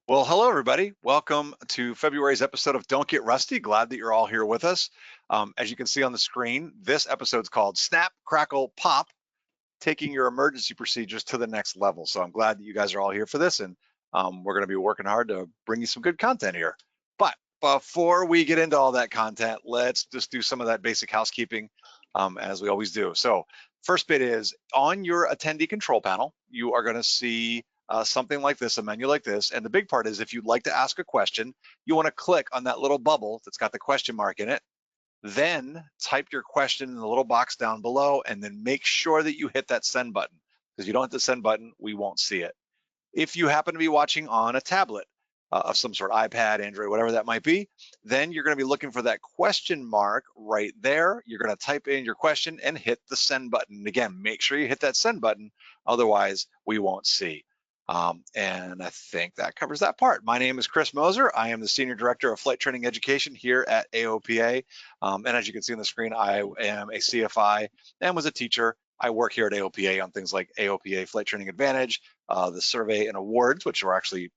Well, hello, everybody. Welcome to February's episode of Don't Get Rusty. Glad that you're all here with us. As you can see on the screen, this episode's called Snap, Crackle, Pop, taking your emergency procedures to the next level. So I'm glad that you guys are all here for this, and we're going to be working hard to bring you some good content here. But before we get into all that content, let's just do some of that basic housekeeping as we always do. So first bit is on your attendee control panel, you are going to see something like this, a menu like this. And the big part is if you'd like to ask a question, you want to click on that little bubble that's got the question mark in it. Then type your question in the little box down below and then make sure that you hit that send button, because you don't hit the send button, we won't see it. If you happen to be watching on a tablet of some sort, iPad, Android, whatever that might be, then you're going to be looking for that question mark right there. You're going to type in your question and hit the send button. And again, make sure you hit that send button, otherwise we won't see. And I think that covers that part. My name is Chris Moser. I am the Senior Director of Flight Training Education here at AOPA. And as you can see on the screen, I am a CFI and was a teacher. I work here at AOPA on things like AOPA Flight Training Advantage, the survey and awards, which are actually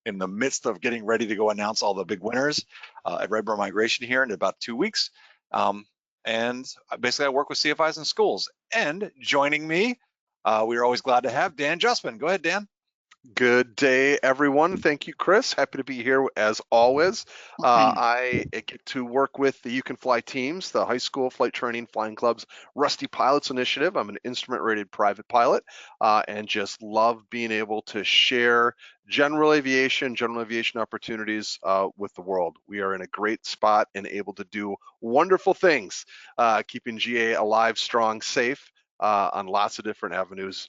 in the midst of getting ready to go announce all the big winners at Redbird Migration here in about 2 weeks. And basically I work with CFIs in schools. And joining me, we're always glad to have Dan Justman. Go ahead, Dan. Good day, everyone. Thank you, Chris. Happy to be here as always. I get to work with the You Can Fly teams, the High School Flight Training Flying Club's Rusty Pilots Initiative. I'm an instrument-rated private pilot and just love being able to share general aviation opportunities with the world. We are in a great spot and able to do wonderful things, keeping GA alive, strong, safe, on lots of different avenues,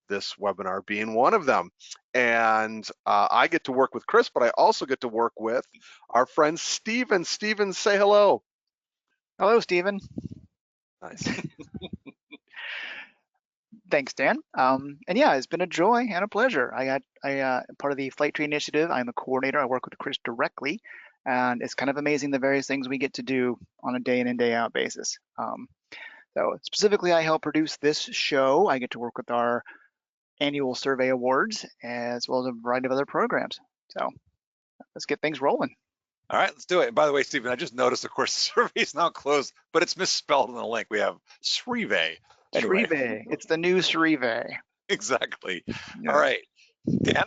this webinar being one of them. And I get to work with Chris, but I also get to work with our friend Steven. Steven, say hello. Hello, Steven. Nice. Thanks, Dan. And yeah, it's been a joy and a pleasure. I part of the Flight Tree Initiative. I'm a coordinator. I work with Chris directly, and it's kind of amazing the various things we get to do on a day in and day out basis. So specifically, I help produce this show. I get to work with our annual survey awards as well as a variety of other programs. So let's get things rolling. All right, let's do it. And by the way, Stephen, I just noticed, of course, the survey is now closed, but it's misspelled in the link. We have Srive. Anyway. Srive. It's the new Srive. Exactly. Yeah. All right. Dan,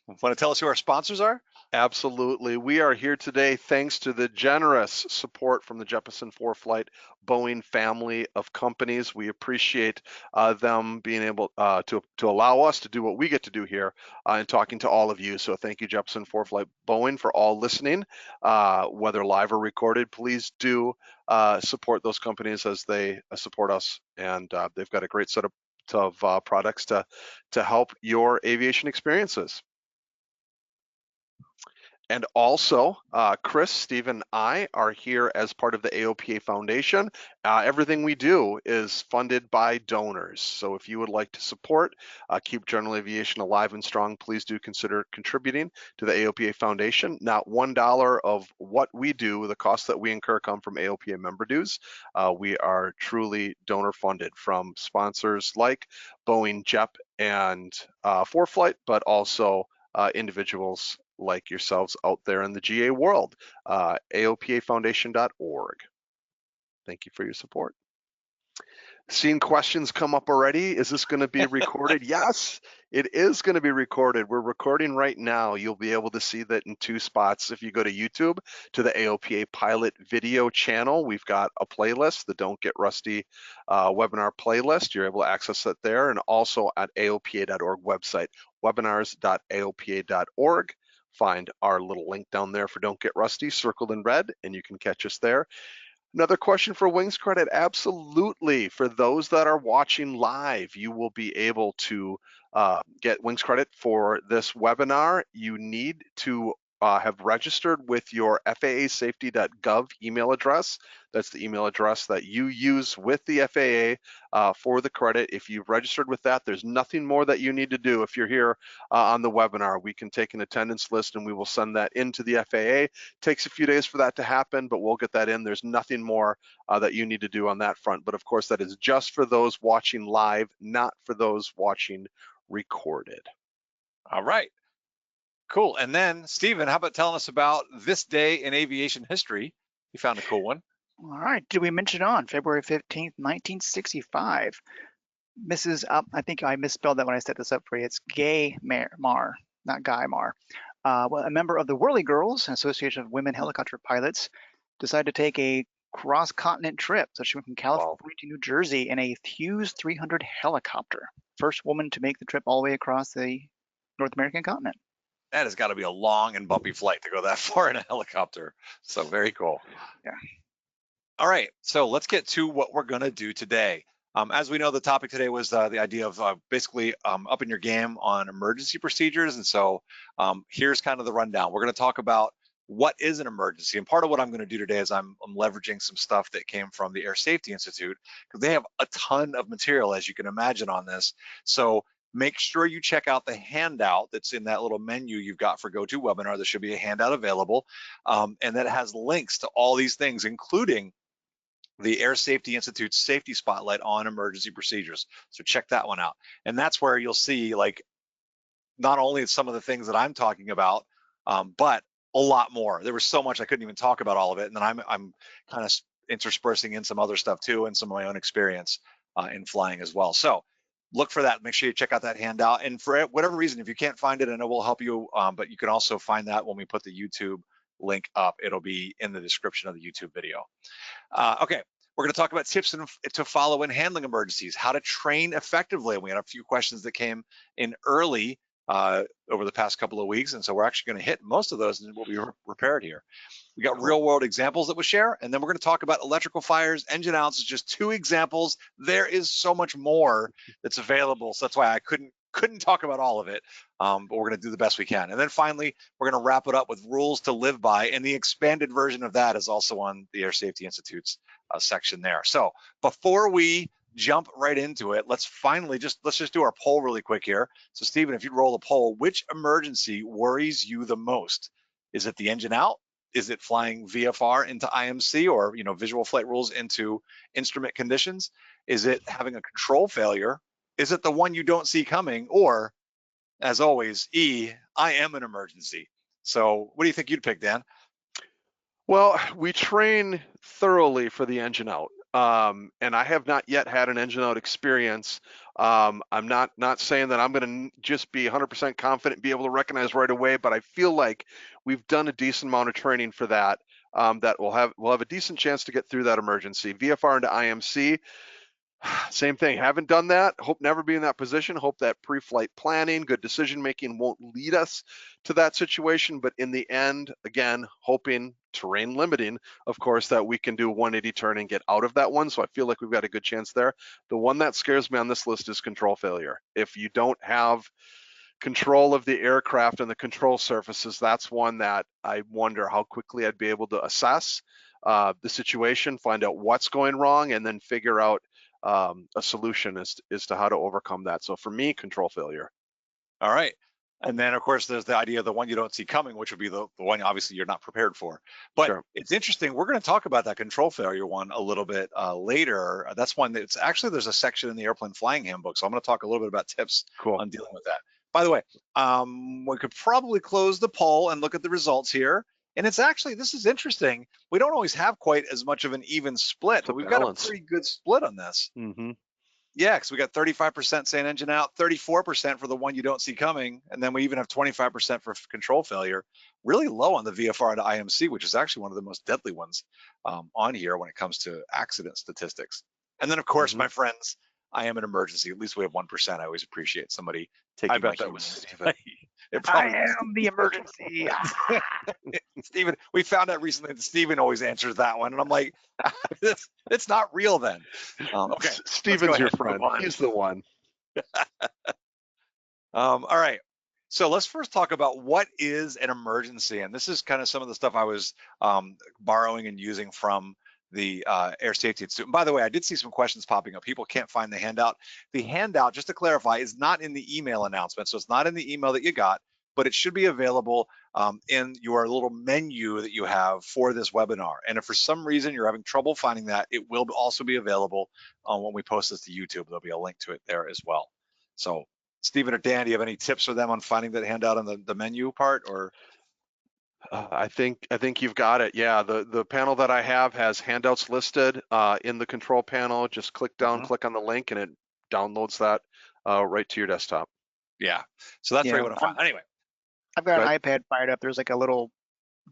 want to tell us who our sponsors are? Absolutely. We are here today thanks to the generous support from the Jeppesen 4-Flight Boeing family of companies. We appreciate them being able to allow us to do what we get to do here and talking to all of you. So thank you, Jeppesen 4-Flight Boeing, for all listening, whether live or recorded. Please do support those companies as they support us. And they've got a great set of products to help your aviation experiences. And also, Chris, Steve, and I are here as part of the AOPA Foundation. Everything we do is funded by donors. So if you would like to support, keep general aviation alive and strong, please do consider contributing to the AOPA Foundation. Not $1 of what we do, the costs that we incur come from AOPA member dues. We are truly donor funded from sponsors like Boeing, Jep, and 4-Flight, but also individuals like yourselves out there in the GA world, aopafoundation.org. Thank you for your support. Seeing questions come up already. Is this going to be recorded? Yes, it is going to be recorded. We're recording right now. You'll be able to see that in 2 spots. If you go to YouTube, to the AOPA Pilot video channel, we've got a playlist, the Don't Get Rusty webinar playlist. You're able to access it there, and also at aopa.org website, webinars.aopa.org. Find our little link down there for Don't Get Rusty, circled in red, and you can catch us there. Another question for Wings Credit. Absolutely. For those that are watching live, you will be able to get Wings Credit for this webinar. You need to have registered with your FAAsafety.gov email address. That's the email address that you use with the FAA for the credit. If you've registered with that, there's nothing more that you need to do. If you're here on the webinar, we can take an attendance list and we will send that into the FAA. Takes a few days for that to happen, but we'll get that in. There's nothing more that you need to do on that front. But of course, that is just for those watching live, not for those watching recorded. All right. Cool. And then, Stephen, how about telling us about this day in aviation history? You found a cool one. All right, did we mention on February 15th, 1965? Mrs. I think I misspelled that when I set this up for you. It's Gay Mar, not Guy Mar. Well, a member of the Whirly Girls, an association of women helicopter pilots, decided to take a cross-continent trip. So she went from California to New Jersey in a Hughes 300 helicopter. First woman to make the trip all the way across the North American continent. That has got to be a long and bumpy flight to go that far in a helicopter. So very cool. Yeah. All right, so let's get to what we're going to do today. As we know, the topic today was the idea of basically upping your game on emergency procedures. And so here's kind of the rundown. We're going to talk about what is an emergency. And part of what I'm going to do today is I'm leveraging some stuff that came from the Air Safety Institute, because they have a ton of material, as you can imagine, on this. So make sure you check out the handout that's in that little menu you've got for GoToWebinar. There should be a handout available, and that has links to all these things, including the Air Safety Institute's Safety Spotlight on emergency procedures. So check that one out. And that's where you'll see, like, not only some of the things that I'm talking about, but a lot more. There was so much I couldn't even talk about all of it. And then I'm kind of interspersing in some other stuff too, and some of my own experience in flying as well. So look for that. Make sure you check out that handout. And for whatever reason, if you can't find it, I know we'll help you, but you can also find that when we put the YouTube link up. It'll be in the description of the YouTube video. Okay, we're going to talk about tips to follow in handling emergencies, how to train effectively. We had a few questions that came in early over the past couple of weeks, and so we're actually going to hit most of those, and we'll be prepared here. We got real world examples that we'll share, and then we're going to talk about electrical fires, engine outs. It's just 2 examples. There is so much more that's available, so that's why I couldn't talk about all of it, but we're going to do the best we can. And then finally, we're going to wrap it up with rules to live by, and the expanded version of that is also on the Air Safety Institute's section there. So before we jump right into it, let's just do our poll really quick here. So Stephen, if you'd roll a poll, which emergency worries you the most? Is it the engine out? Is it flying VFR into IMC, or visual flight rules into instrument conditions? Is it having a control failure? Is it the one you don't see coming? Or, as always, I am an emergency. So what do you think you'd pick, Dan? Well, we train thoroughly for the engine out. And I have not yet had an engine out experience. I'm not saying that I'm going to just be 100% confident and be able to recognize right away, but I feel like we've done a decent amount of training for that. That we'll have a decent chance to get through that emergency. VFR into IMC, same thing. Haven't done that. Hope never be in that position. Hope that pre-flight planning, good decision making won't lead us to that situation. But in the end, again, hoping, terrain limiting, of course, that we can do a 180 turn and get out of that one. So I feel like we've got a good chance there. The one that scares me on this list is control failure. If you don't have control of the aircraft and the control surfaces, that's one that I wonder how quickly I'd be able to assess the situation, find out what's going wrong, and then figure out a solution as to how to overcome that. So for me, control failure. All right. And then, of course, there's the idea of the one you don't see coming, which would be the one obviously you're not prepared for. But sure, it's interesting. We're going to talk about that control failure one a little bit later. That's one that's actually, there's a section in the airplane flying handbook. So I'm going to talk a little bit about tips on dealing with that. By the way, we could probably close the poll and look at the results here. And it's actually, this is interesting. We don't always have quite as much of an even split, but we've got a pretty good split on this. Mm-hmm. Yeah, because we got 35% saying engine out, 34% for the one you don't see coming, and then we even have 25% for control failure. Really low on the VFR to IMC, which is actually one of the most deadly ones on here when it comes to accident statistics. And then, of course, my friends, I am an emergency. At least we have 1%. I always appreciate somebody taking. I bet that was Stephen. I am the emergency. Stephen, we found out recently that Stephen always answers that one, and I'm like, it's not real then. Okay, Stephen's your friend. He's the one. All right. So let's first talk about what is an emergency, and this is kind of some of the stuff I was borrowing and using from the Air Safety Institute. And by the way, I did see some questions popping up. People can't find the handout. The handout, just to clarify, is not in the email announcement. So it's not in the email that you got, but it should be available in your little menu that you have for this webinar. And if for some reason you're having trouble finding that, it will also be available when we post this to YouTube. There'll be a link to it there as well. So Stephen or Dan, do you have any tips for them on finding that handout on the menu part, or? I think you've got it. Yeah, the panel that I have has handouts listed in the control panel. Just click down, click on the link, and it downloads that right to your desktop. Yeah, so that's where you Yeah, want to find. Anyway, I've got an iPad fired up. There's like a little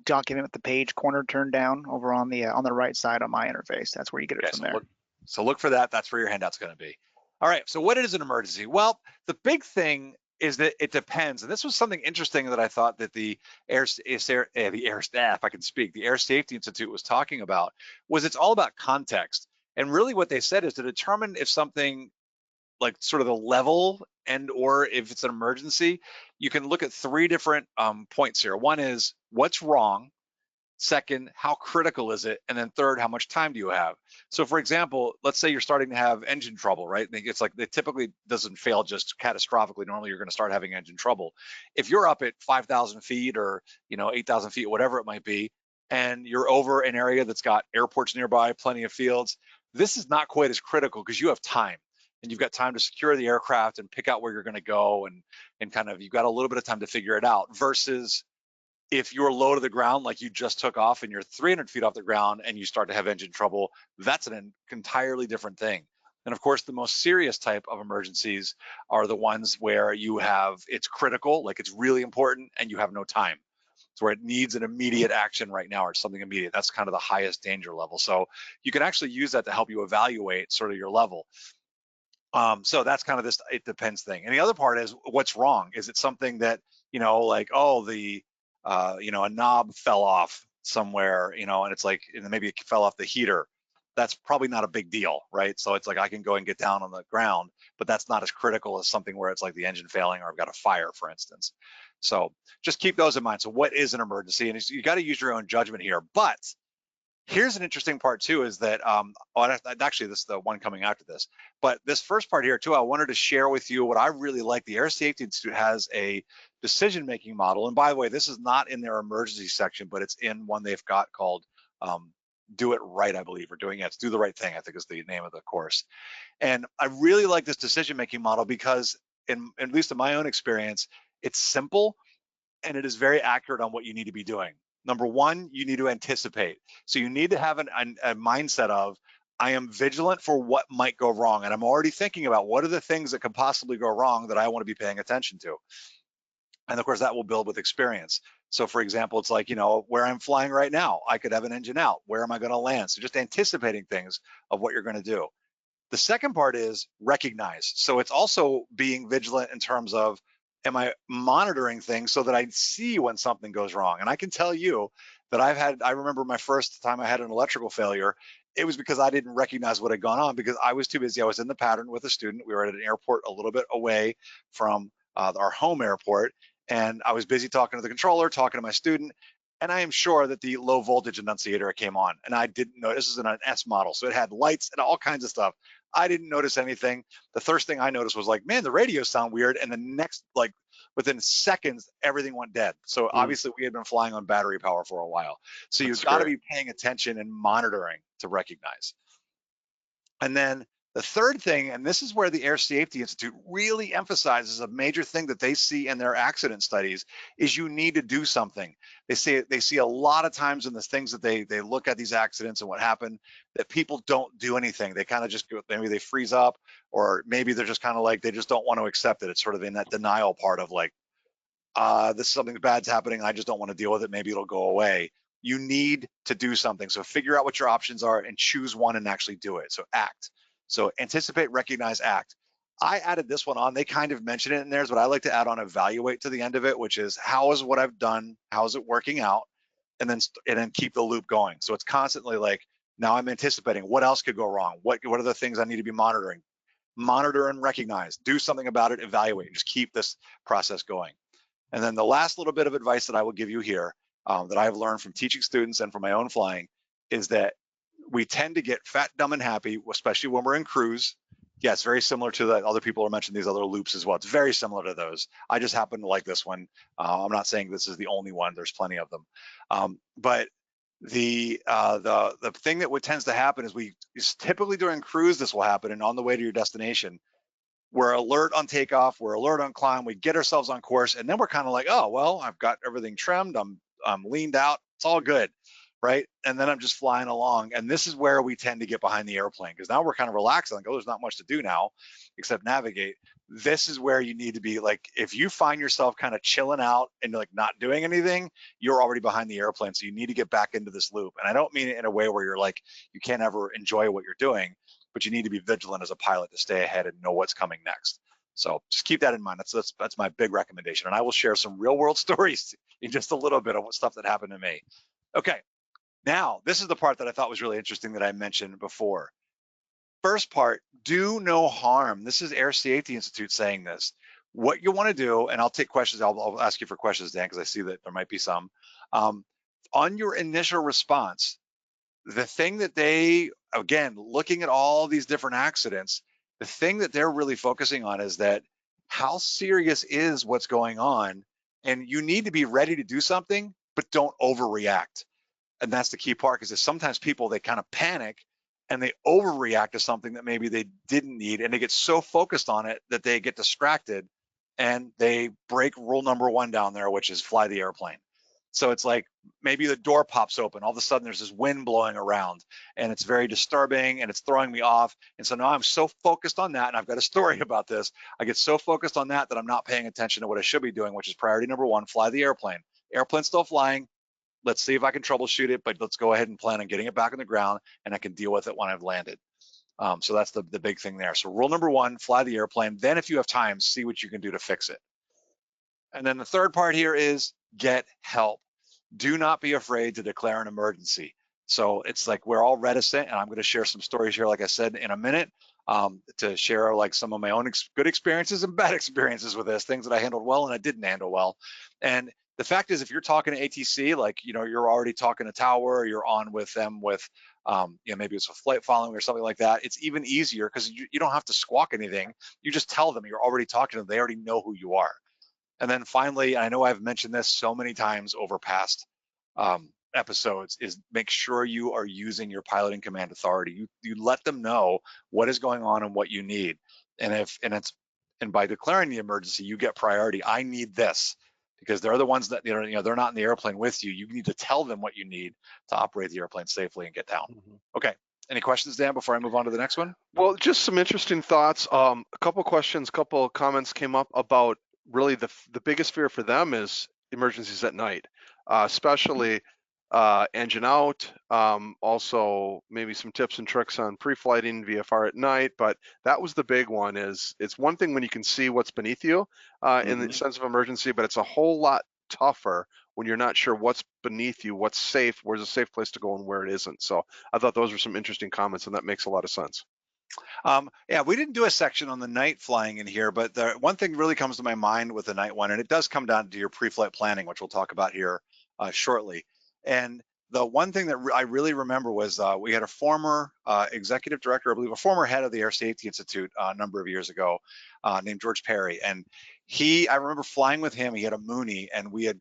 document with the page corner turned down over on the right side on my interface. That's where you get it from there. So look for that. That's where your handout's going to be. All right. So what is an emergency? Well, the big thing is that it depends. And this was something interesting that I thought that the Air Safety Institute was talking about, was it's all about context. And really what they said is to determine if something, like sort of the level and or if it's an emergency, you can look at three different points here. One is what's wrong. Second, how critical is it? And then third, how much time do you have? So for example, let's say you're starting to have engine trouble, right? It's like it typically doesn't fail just catastrophically. Normally you're going to start having engine trouble. If you're up at 5,000 feet or 8,000 feet, whatever it might be, and you're over an area that's got airports nearby, plenty of fields, this is not quite as critical because you have time. And you've got time to secure the aircraft and pick out where you're going to go, and kind of you've got a little bit of time to figure it out, versus if you're low to the ground, like you just took off and you're 300 feet off the ground and you start to have engine trouble, that's an entirely different thing. And of course, the most serious type of emergencies are the ones where it's critical, like it's really important, and you have no time. It's where it needs an immediate action right now or something immediate. That's kind of the highest danger level. So you can actually use that to help you evaluate sort of your level. So that's kind of this it depends thing. And the other part is what's wrong. Is it something that, like, oh, a knob fell off somewhere, and it's like, and maybe it fell off the heater. That's probably not a big deal, right? So it's like I can go and get down on the ground, but that's not as critical as something where it's like the engine failing or I've got a fire, for instance. So just keep those in mind. So what is an emergency? And you got to use your own judgment here. But here's an interesting part too, is that actually this is the one coming after this, but this first part here too, I wanted to share with you what I really like. The Air Safety Institute has a decision-making model, and by the way, this is not in their emergency section, but it's in one they've got called Do It Right, I believe, or it's Do the Right Thing, I think is the name of the course. And I really like this decision-making model because at least in my own experience, it's simple and it is very accurate on what you need to be doing. Number one, you need to anticipate. So you need to have a mindset of, I am vigilant for what might go wrong. And I'm already thinking about what are the things that could possibly go wrong that I want to be paying attention to. And of course, that will build with experience. So for example, it's like, where I'm flying right now, I could have an engine out. Where am I going to land? So just anticipating things of what you're going to do. The second part is recognize. So it's also being vigilant in terms of, am I monitoring things so that I see when something goes wrong? And I can tell you that I remember my first time I had an electrical failure, it was because I didn't recognize what had gone on because I was too busy. I was in the pattern with a student. We were at an airport a little bit away from our home airport. And I was busy talking to the controller, talking to my student. And I am sure that the low voltage annunciator came on, and I didn't know. This is an S model, so it had lights and all kinds of stuff. I didn't notice anything. The first thing I noticed was like, man, the radios sound weird. And the next, like within seconds, everything went dead. So obviously we had been flying on battery power for a while. So you've got to be paying attention and monitoring to recognize. And then the third thing, and this is where the Air Safety Institute really emphasizes a major thing that they see in their accident studies, is you need to do something. They see a lot of times in the things that they look at these accidents and what happened, that people don't do anything. They kind of just go, maybe they freeze up, or maybe they're just kind of like, they just don't want to accept it. It's sort of in that denial part of like, this is something bad's happening. I just don't want to deal with it. Maybe it'll go away. You need to do something. So figure out what your options are and choose one and actually do it. So act. So anticipate, recognize, act. I added this one on. They kind of mention it in theirs, but I like to add on evaluate to the end of it, which is how is what I've done, how is it working out, and then keep the loop going. So it's constantly like, now I'm anticipating what else could go wrong. What are the things I need to be monitoring? Monitor and recognize. Do something about it. Evaluate. Just keep this process going. And then the last little bit of advice that I will give you here, that I've learned from teaching students and from my own flying, is that we tend to get fat, dumb, and happy, especially when we're in cruise. Yeah, it's very similar to that. Other people are mentioning these other loops as well. It's very similar to those. I just happen to like this one. I'm not saying this is the only one. There's plenty of them. But the thing that tends to happen is typically during cruise, this will happen, and on the way to your destination, we're alert on takeoff, we're alert on climb, we get ourselves on course, and then we're kind of like, oh, well, I've got everything trimmed, I'm leaned out, it's all good, right? And then I'm just flying along. And this is where we tend to get behind the airplane, because now we're kind of relaxed, like, oh, there's not much to do now except navigate. This is where you need to be. Like, if you find yourself kind of chilling out and like not doing anything, you're already behind the airplane. So you need to get back into this loop. And I don't mean it in a way where you're like, you can't ever enjoy what you're doing, but you need to be vigilant as a pilot to stay ahead and know what's coming next. So just keep that in mind. That's my big recommendation. And I will share some real world stories in just a little bit of what stuff that happened to me. Okay, now this is the part that I thought was really interesting that I mentioned before. First part, do no harm. This is Air Safety Institute saying this. What you want to do, and I'll take questions. I'll ask you for questions, Dan, because I see that there might be some. On your initial response, the thing that they, again, looking at all these different accidents, the thing that they're really focusing on is that how serious is what's going on, and you need to be ready to do something, but don't overreact. And that's the key part, because sometimes people, they kind of panic and they overreact to something that maybe they didn't need, and they get so focused on it that they get distracted and they break rule number one down there, which is fly the airplane. So it's like maybe the door pops open. All of a sudden there's this wind blowing around and it's very disturbing and it's throwing me off. And so now I'm so focused on that, and I've got a story about this. I get so focused on that that I'm not paying attention to what I should be doing, which is priority number one, fly the airplane. Airplane's still flying. Let's see if I can troubleshoot it, but let's go ahead and plan on getting it back on the ground, and I can deal with it when I've landed. So that's the big thing there. So rule number one, fly the airplane. Then if you have time, see what you can do to fix it. And then the third part here is get help. Do not be afraid to declare an emergency. So it's like we're all reticent, and I'm going to share some stories here, like I said, in a minute, to share like some of my own good experiences and bad experiences with this, things that I handled well and I didn't handle well. And the fact is, if you're talking to ATC, like, you know, you're already talking to Tower, or you're on with them with, you know, maybe it's a flight following or something like that, it's even easier because you don't have to squawk anything. You just tell them you're already talking to them. They already know who you are. And then finally, I know I've mentioned this so many times over past episodes, is make sure you are using your piloting command authority. You let them know what is going on and what you need. And by declaring the emergency, you get priority. I need this, because they're the ones that, you know, they're not in the airplane with you. You need to tell them what you need to operate the airplane safely and get down. Okay. Any questions, Dan, before I move on to the next one? Well, just some interesting thoughts. A couple questions, couple comments came up about really the biggest fear for them is emergencies at night, especially engine out. Also, maybe some tips and tricks on pre-flighting VFR at night. But that was the big one. Is it's one thing when you can see what's beneath you in the sense of emergency, but it's a whole lot tougher when you're not sure what's beneath you, what's safe, where's a safe place to go, and where it isn't. So I thought those were some interesting comments, and that makes a lot of sense. Yeah, we didn't do a section on the night flying in here, but the one thing really comes to my mind with the night one, and it does come down to your pre-flight planning, which we'll talk about here shortly. And the one thing that I really remember was we had a former executive director, I believe, a former head of the Air Safety Institute a number of years ago, named George Perry. And I remember flying with him. He had a Mooney, and we had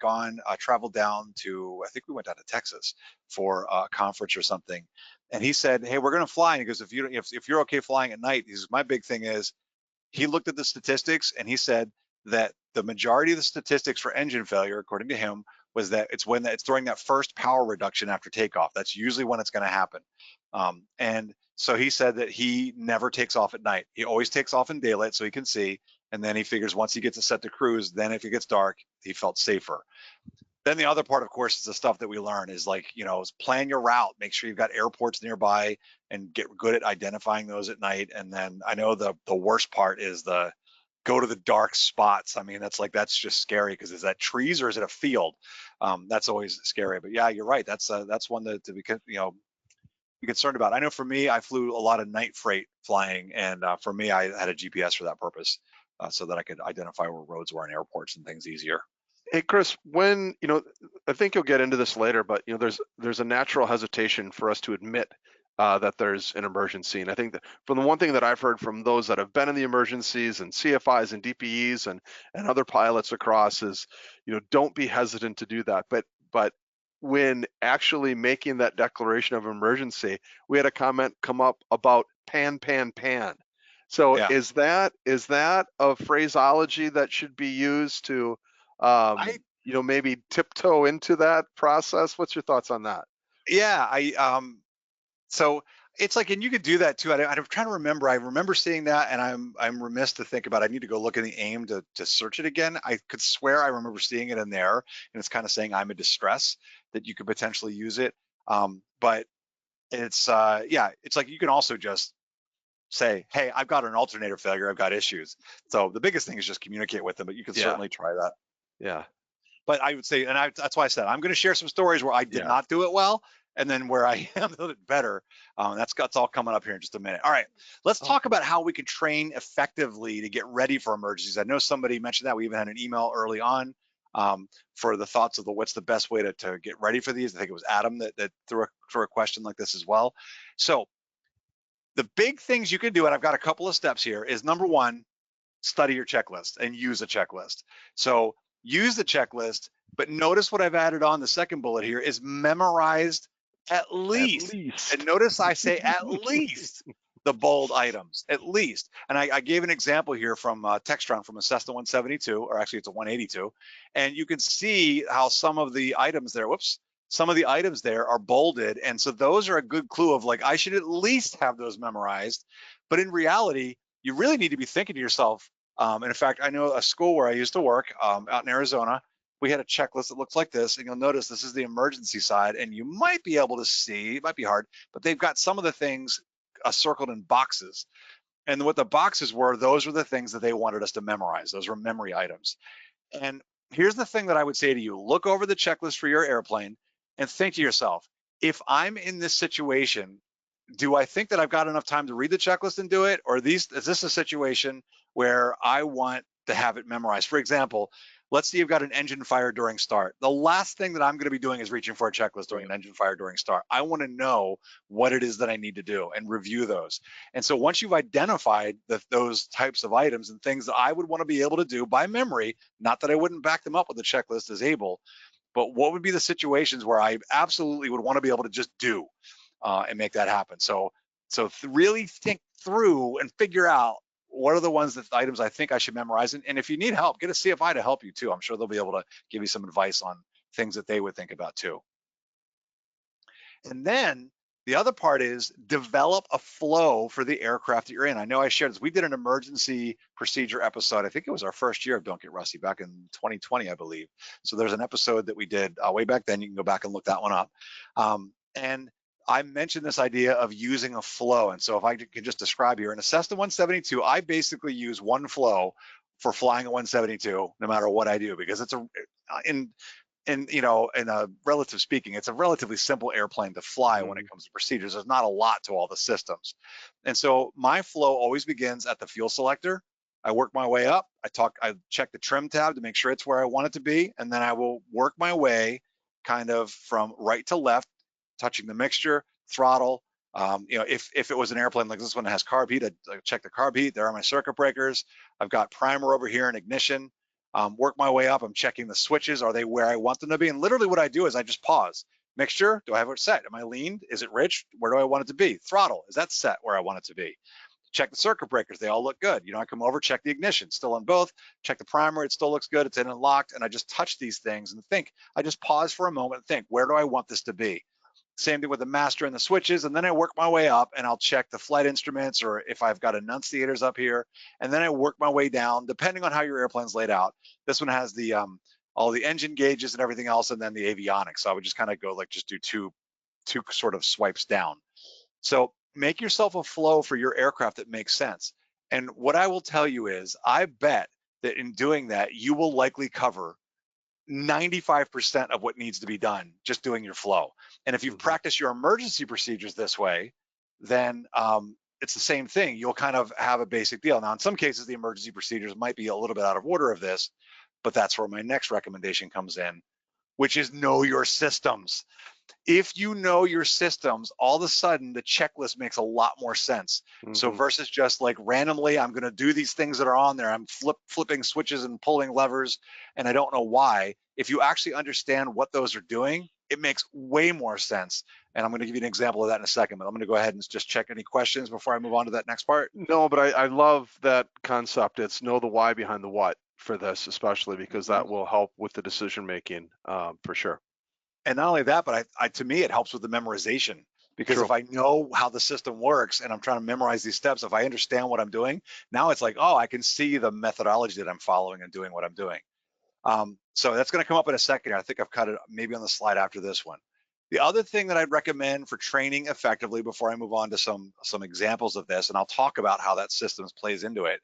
traveled down to, I think we went down to Texas for a conference or something. And he said, "Hey, we're going to fly." And he goes, "If you're okay flying at night," he says, "my big thing is," he looked at the statistics and he said that the majority of the statistics for engine failure, according to him, was that it's when it's during that first power reduction after takeoff. That's usually when it's going to happen. And so he said that he never takes off at night. He always takes off in daylight so he can see. And then he figures once he gets a set to cruise, then if it gets dark, he felt safer. Then the other part, of course, is the stuff that we learn is like, you know, plan your route, make sure you've got airports nearby and get good at identifying those at night. And then I know the worst part is the go to the dark spots. I mean, that's just scary, because is that trees or is it a field? That's always scary. But yeah, you're right. That's one to be, you know, be concerned about. I know for me, I flew a lot of night freight flying, and for me, I had a GPS for that purpose, so that I could identify where roads were and airports and things easier. Hey, Chris, when, you know, I think you'll get into this later, but, you know, there's a natural hesitation for us to admit that there's an emergency. And I think that from the one thing that I've heard from those that have been in the emergencies and CFIs and DPEs and other pilots across is, you know, don't be hesitant to do that. But when actually making that declaration of emergency, we had a comment come up about pan. So Yeah. is that a phraseology that should be used to, I maybe tiptoe into that process? What's your thoughts on that? Yeah, so it's like, and you could do that too. I'm trying to remember. I remember seeing that, and I'm remiss to think about. I need to go look in the AIM to search it again. I could swear I remember seeing it in there, and it's kind of saying I'm a distress, that you could potentially use it. But it's yeah, it's like you can also just say, hey, I've got an alternator failure. I've got issues. So the biggest thing is just communicate with them. But you can Yeah, certainly try that. yeah, But I would say, and that's why I said I'm going to share some stories where I did yeah. not do it well, and then where I handled it better. That's all coming up here in just a minute. All right, let's Oh, talk about how we can train effectively to get ready for emergencies. I know somebody mentioned that. We even had an email early on for the thoughts of what's the best way to get ready for these. I think it was Adam that threw a question like this as well. So the big things you can do, and I've got a couple of steps here, is number one, study your checklist and use a checklist. So use the checklist, but notice what I've added on the second bullet here is memorized at at least. And least. notice I say at least the bold items, at least. And I gave an example here from Textron from a Cessna 172, or actually it's a 182. And you can see how some of the items there, some of the items there are bolded. And so those are a good clue of like, I should at least have those memorized. But in reality, you really need to be thinking to yourself, and in fact, I know a school where I used to work out in Arizona, we had a checklist that looks like this, and you'll notice this is the emergency side, and you might be able to see, it might be hard, but they've got some of the things circled in boxes. And what the boxes were, those were the things that they wanted us to memorize. Those were memory items. And here's the thing that I would say to you, look over the checklist for your airplane and think to yourself, if I'm in this situation, do I think that I've got enough time to read the checklist and do it? Or is this a situation where I want to have it memorized? For example, let's say you've got an engine fire during start. The last thing that I'm going to be doing is reaching for a checklist during an engine fire during start. I want to know what it is that I need to do and review those. And so once you've identified those types of items and things that I would want to be able to do by memory, not that I wouldn't back them up with the checklist as able, but what would be the situations where I absolutely would want to be able to just do and make that happen? So really think through and figure out what are the items I think I should memorize. And if you need help, get a CFI to help you too. I'm sure they'll be able to give you some advice on things that they would think about too. And then the other part is develop a flow for the aircraft that you're in. I know I shared this. We did an emergency procedure episode. I think it was our first year of Don't Get Rusty back in 2020, I believe. So there's an episode that we did way back then. You can go back and look that one up. And I mentioned this idea of using a flow. And so if I can just describe here, in a Cessna 172, I basically use one flow for flying a 172, no matter what I do, because it's in a relative speaking, it's a relatively simple airplane to fly when it comes to procedures. There's not a lot to all the systems. And so my flow always begins at the fuel selector. I work my way up. I check the trim tab to make sure it's where I want it to be. And then I will work my way kind of from right to left, touching the mixture, throttle. If it was an airplane like this one that has carb heat, I check the carb heat. There are my circuit breakers. I've got primer over here and ignition. Work my way up. I'm checking the switches. Are they where I want them to be? And literally what I do is I just pause. Mixture, do I have it set? Am I leaned? Is it rich? Where do I want it to be? Throttle, is that set where I want it to be? Check the circuit breakers. They all look good. I come over, check the ignition, still on both. Check the primer. It still looks good. It's in and locked. And I just touch these things and think. I just pause for a moment and think, where do I want this to be? Same thing with the master and the switches. And then I work my way up and I'll check the flight instruments, or if I've got enunciators up here. And then I work my way down, depending on how your airplane's laid out. This one has the all the engine gauges and everything else, and then the avionics. So I would just kind of go just do two sort of swipes down. So make yourself a flow for your aircraft that makes sense. And what I will tell you is, I bet that in doing that, you will likely cover 95% of what needs to be done just doing your flow. And if you've practiced your emergency procedures this way, then it's the same thing. You'll kind of have a basic deal. Now, in some cases, the emergency procedures might be a little bit out of order of this, but that's where my next recommendation comes in, which is know your systems. If you know your systems, all of a sudden the checklist makes a lot more sense. So versus just like randomly, I'm going to do these things that are on there. I'm flipping switches and pulling levers, and I don't know why. If you actually understand what those are doing, it makes way more sense. And I'm going to give you an example of that in a second, but I'm going to go ahead and just check any questions before I move on to that next part. No, but I love that concept. It's know the why behind the what for this, especially because that will help with the decision making for sure. And not only that, but to me, it helps with the memorization, because True. if I know how the system works and I'm trying to memorize these steps, if I understand what I'm doing, now it's like, oh, I can see the methodology that I'm following and doing what I'm doing. So that's going to come up in a second. I think I've cut it maybe on the slide after this one. The other thing that I'd recommend for training effectively, before I move on to some examples of this, and I'll talk about how that systems plays into it,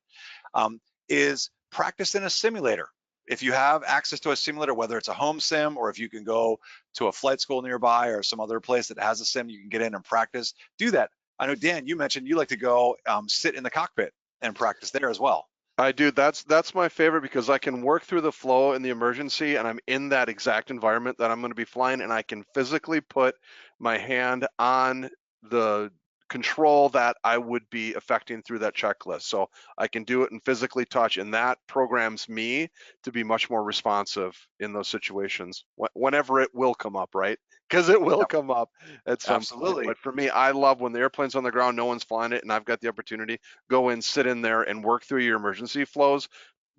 is practice in a simulator. If you have access to a simulator, whether it's a home sim or if you can go to a flight school nearby or some other place that has a sim, you can get in and practice. Do that. I know, Dan, you mentioned you like to go sit in the cockpit and practice there as well. I do. That's my favorite, because I can work through the flow in the emergency, and I'm in that exact environment that I'm going to be flying, and I can physically put my hand on the control that I would be affecting through that checklist. So I can do it and physically touch, and that programs me to be much more responsive in those situations whenever it will come up, right? Because it will come up at some Absolutely. point. But for me, I love when the airplane's on the ground, no one's flying it, and I've got the opportunity, go in, sit in there, and work through your emergency flows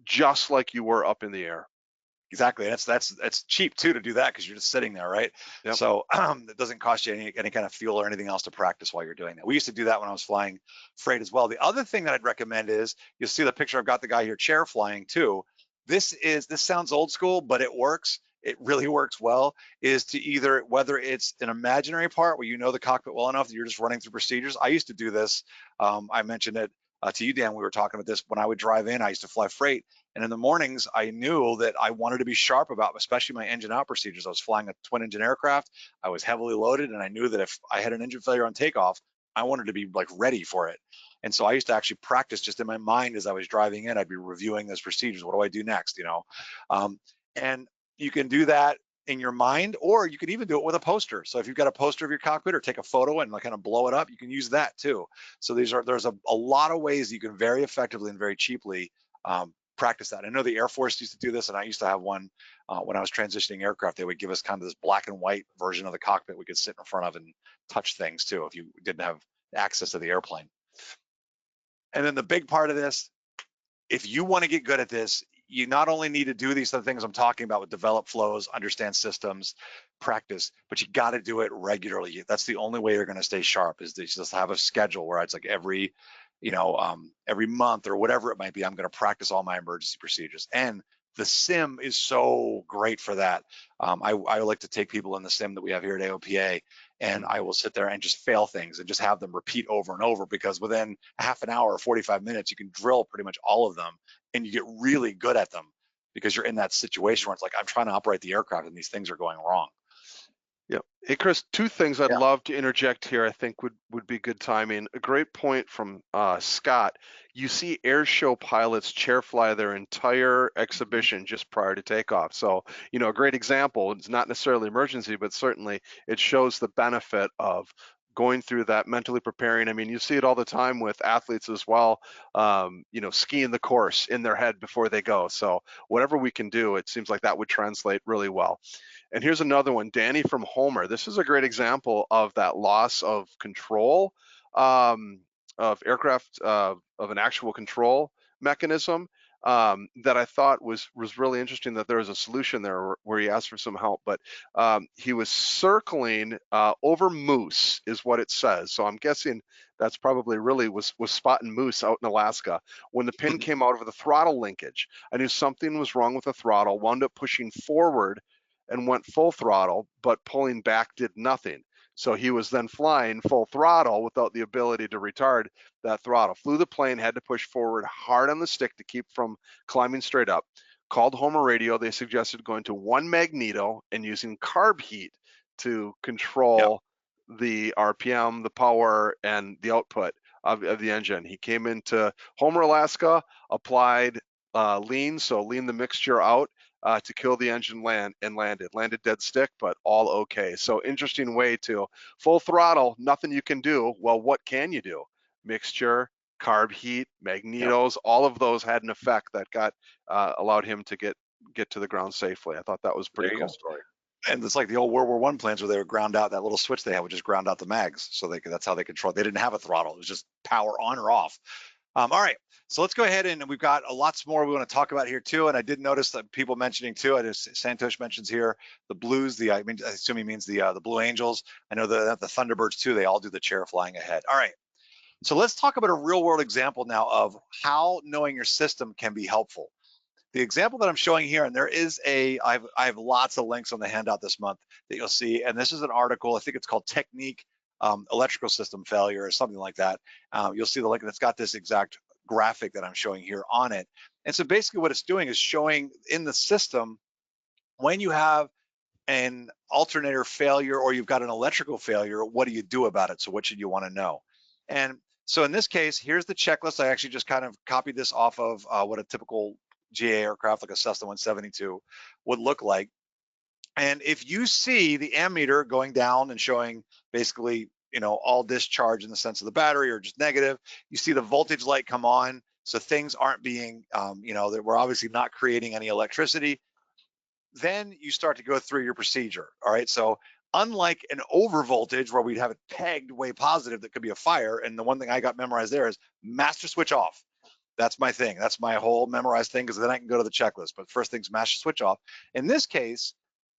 just like you were up in the air. Exactly. That's cheap too to do that, because you're just sitting there, right? Yep. So it doesn't cost you any kind of fuel or anything else to practice while you're doing that. We used to do that when I was flying freight as well. The other thing that I'd recommend is, you'll see the picture. I've got the guy here chair flying too. This sounds old school, but it works. It really works well. Is to either, whether it's an imaginary part where you know the cockpit well enough that you're just running through procedures. I used to do this. I mentioned it to you, Dan. We were talking about this when I would drive in. I used to fly freight. And in the mornings, I knew that I wanted to be sharp about, especially my engine out procedures. I was flying a twin engine aircraft. I was heavily loaded, and I knew that if I had an engine failure on takeoff, I wanted to be like ready for it. And so I used to actually practice just in my mind as I was driving in. I'd be reviewing those procedures. What do I do next? And you can do that in your mind, or you can even do it with a poster. So if you've got a poster of your cockpit, or take a photo and like kind of blow it up, you can use that too. So there's a lot of ways you can very effectively and very cheaply practice that. I know the Air Force used to do this, and I used to have one when I was transitioning aircraft. They would give us kind of this black and white version of the cockpit we could sit in front of and touch things too, if you didn't have access to the airplane. And then the big part of this, if you want to get good at this, you not only need to do these other things I'm talking about with develop flows, understand systems, practice, but you got to do it regularly. That's the only way you're going to stay sharp, is to just have a schedule where it's like every month or whatever it might be, I'm going to practice all my emergency procedures. And the sim is so great for that. I like to take people in the sim that we have here at AOPA, and I will sit there and just fail things and just have them repeat over and over, because within half an hour or 45 minutes, you can drill pretty much all of them, and you get really good at them because you're in that situation where it's like, I'm trying to operate the aircraft and these things are going wrong. Yep. Hey, Chris, two things I'd Yeah. love to interject here I think would be good timing. A great point from Scott. You see air show pilots chair fly their entire exhibition just prior to takeoff. So, a great example. It's not necessarily emergency, but certainly it shows the benefit of going through that, mentally preparing. I mean, you see it all the time with athletes as well, skiing the course in their head before they go. So whatever we can do, it seems like that would translate really well. And here's another one, Danny from Homer. This is a great example of that loss of control of aircraft, of an actual control mechanism that I thought was really interesting, that there was a solution there where he asked for some help. But he was circling over moose is what it says. So I'm guessing that's probably really was spotting moose out in Alaska. When the pin came out of the throttle linkage, I knew something was wrong with the throttle, wound up pushing forward and went full throttle, but pulling back did nothing. So he was then flying full throttle without the ability to retard that throttle. Flew the plane, had to push forward hard on the stick to keep from climbing straight up. Called Homer Radio. They suggested going to one magneto and using carb heat to control the RPM, the power, and the output of the engine. He came into Homer, Alaska, applied lean, so lean the mixture out, to kill the engine, landed dead stick, but all okay. So interesting way to full throttle, nothing you can do. Well, what can you do? Mixture, carb heat, magnetos, all of those had an effect that allowed him to get to the ground safely. I thought that was a pretty cool story. And it's like the old World War I planes where they were ground out. That little switch they had would just ground out the mags, so that's how they control. They didn't have a throttle; it was just power on or off. All right, so let's go ahead and we've got a lots more we want to talk about here too. And I did notice that people mentioning too. Santosh mentions here the Blues. I assume he means the Blue Angels. I know the Thunderbirds too. They all do the chair flying ahead. All right, so let's talk about a real world example now of how knowing your system can be helpful. The example that I'm showing here, and I have lots of links on the handout this month that you'll see, and this is an article, I think it's called Technique Electrical System Failure or something like that. You'll see the link, and it's got this exact graphic that I'm showing here on it. And so basically what it's doing is showing in the system when you have an alternator failure or you've got an electrical failure, what do you do about it? So what should you want to know? And so in this case, here's the checklist. I actually just kind of copied this off of what a typical GA aircraft like a Cessna 172 would look like. And if you see the ammeter going down and showing basically, all discharge in the sense of the battery or just negative, you see the voltage light come on. So things aren't being, that we're obviously not creating any electricity. Then you start to go through your procedure. All right. So unlike an over voltage where we'd have it pegged way positive, that could be a fire. And the one thing I got memorized there is master switch off. That's my thing. That's my whole memorized thing, because then I can go to the checklist. But first thing's master switch off. In this case,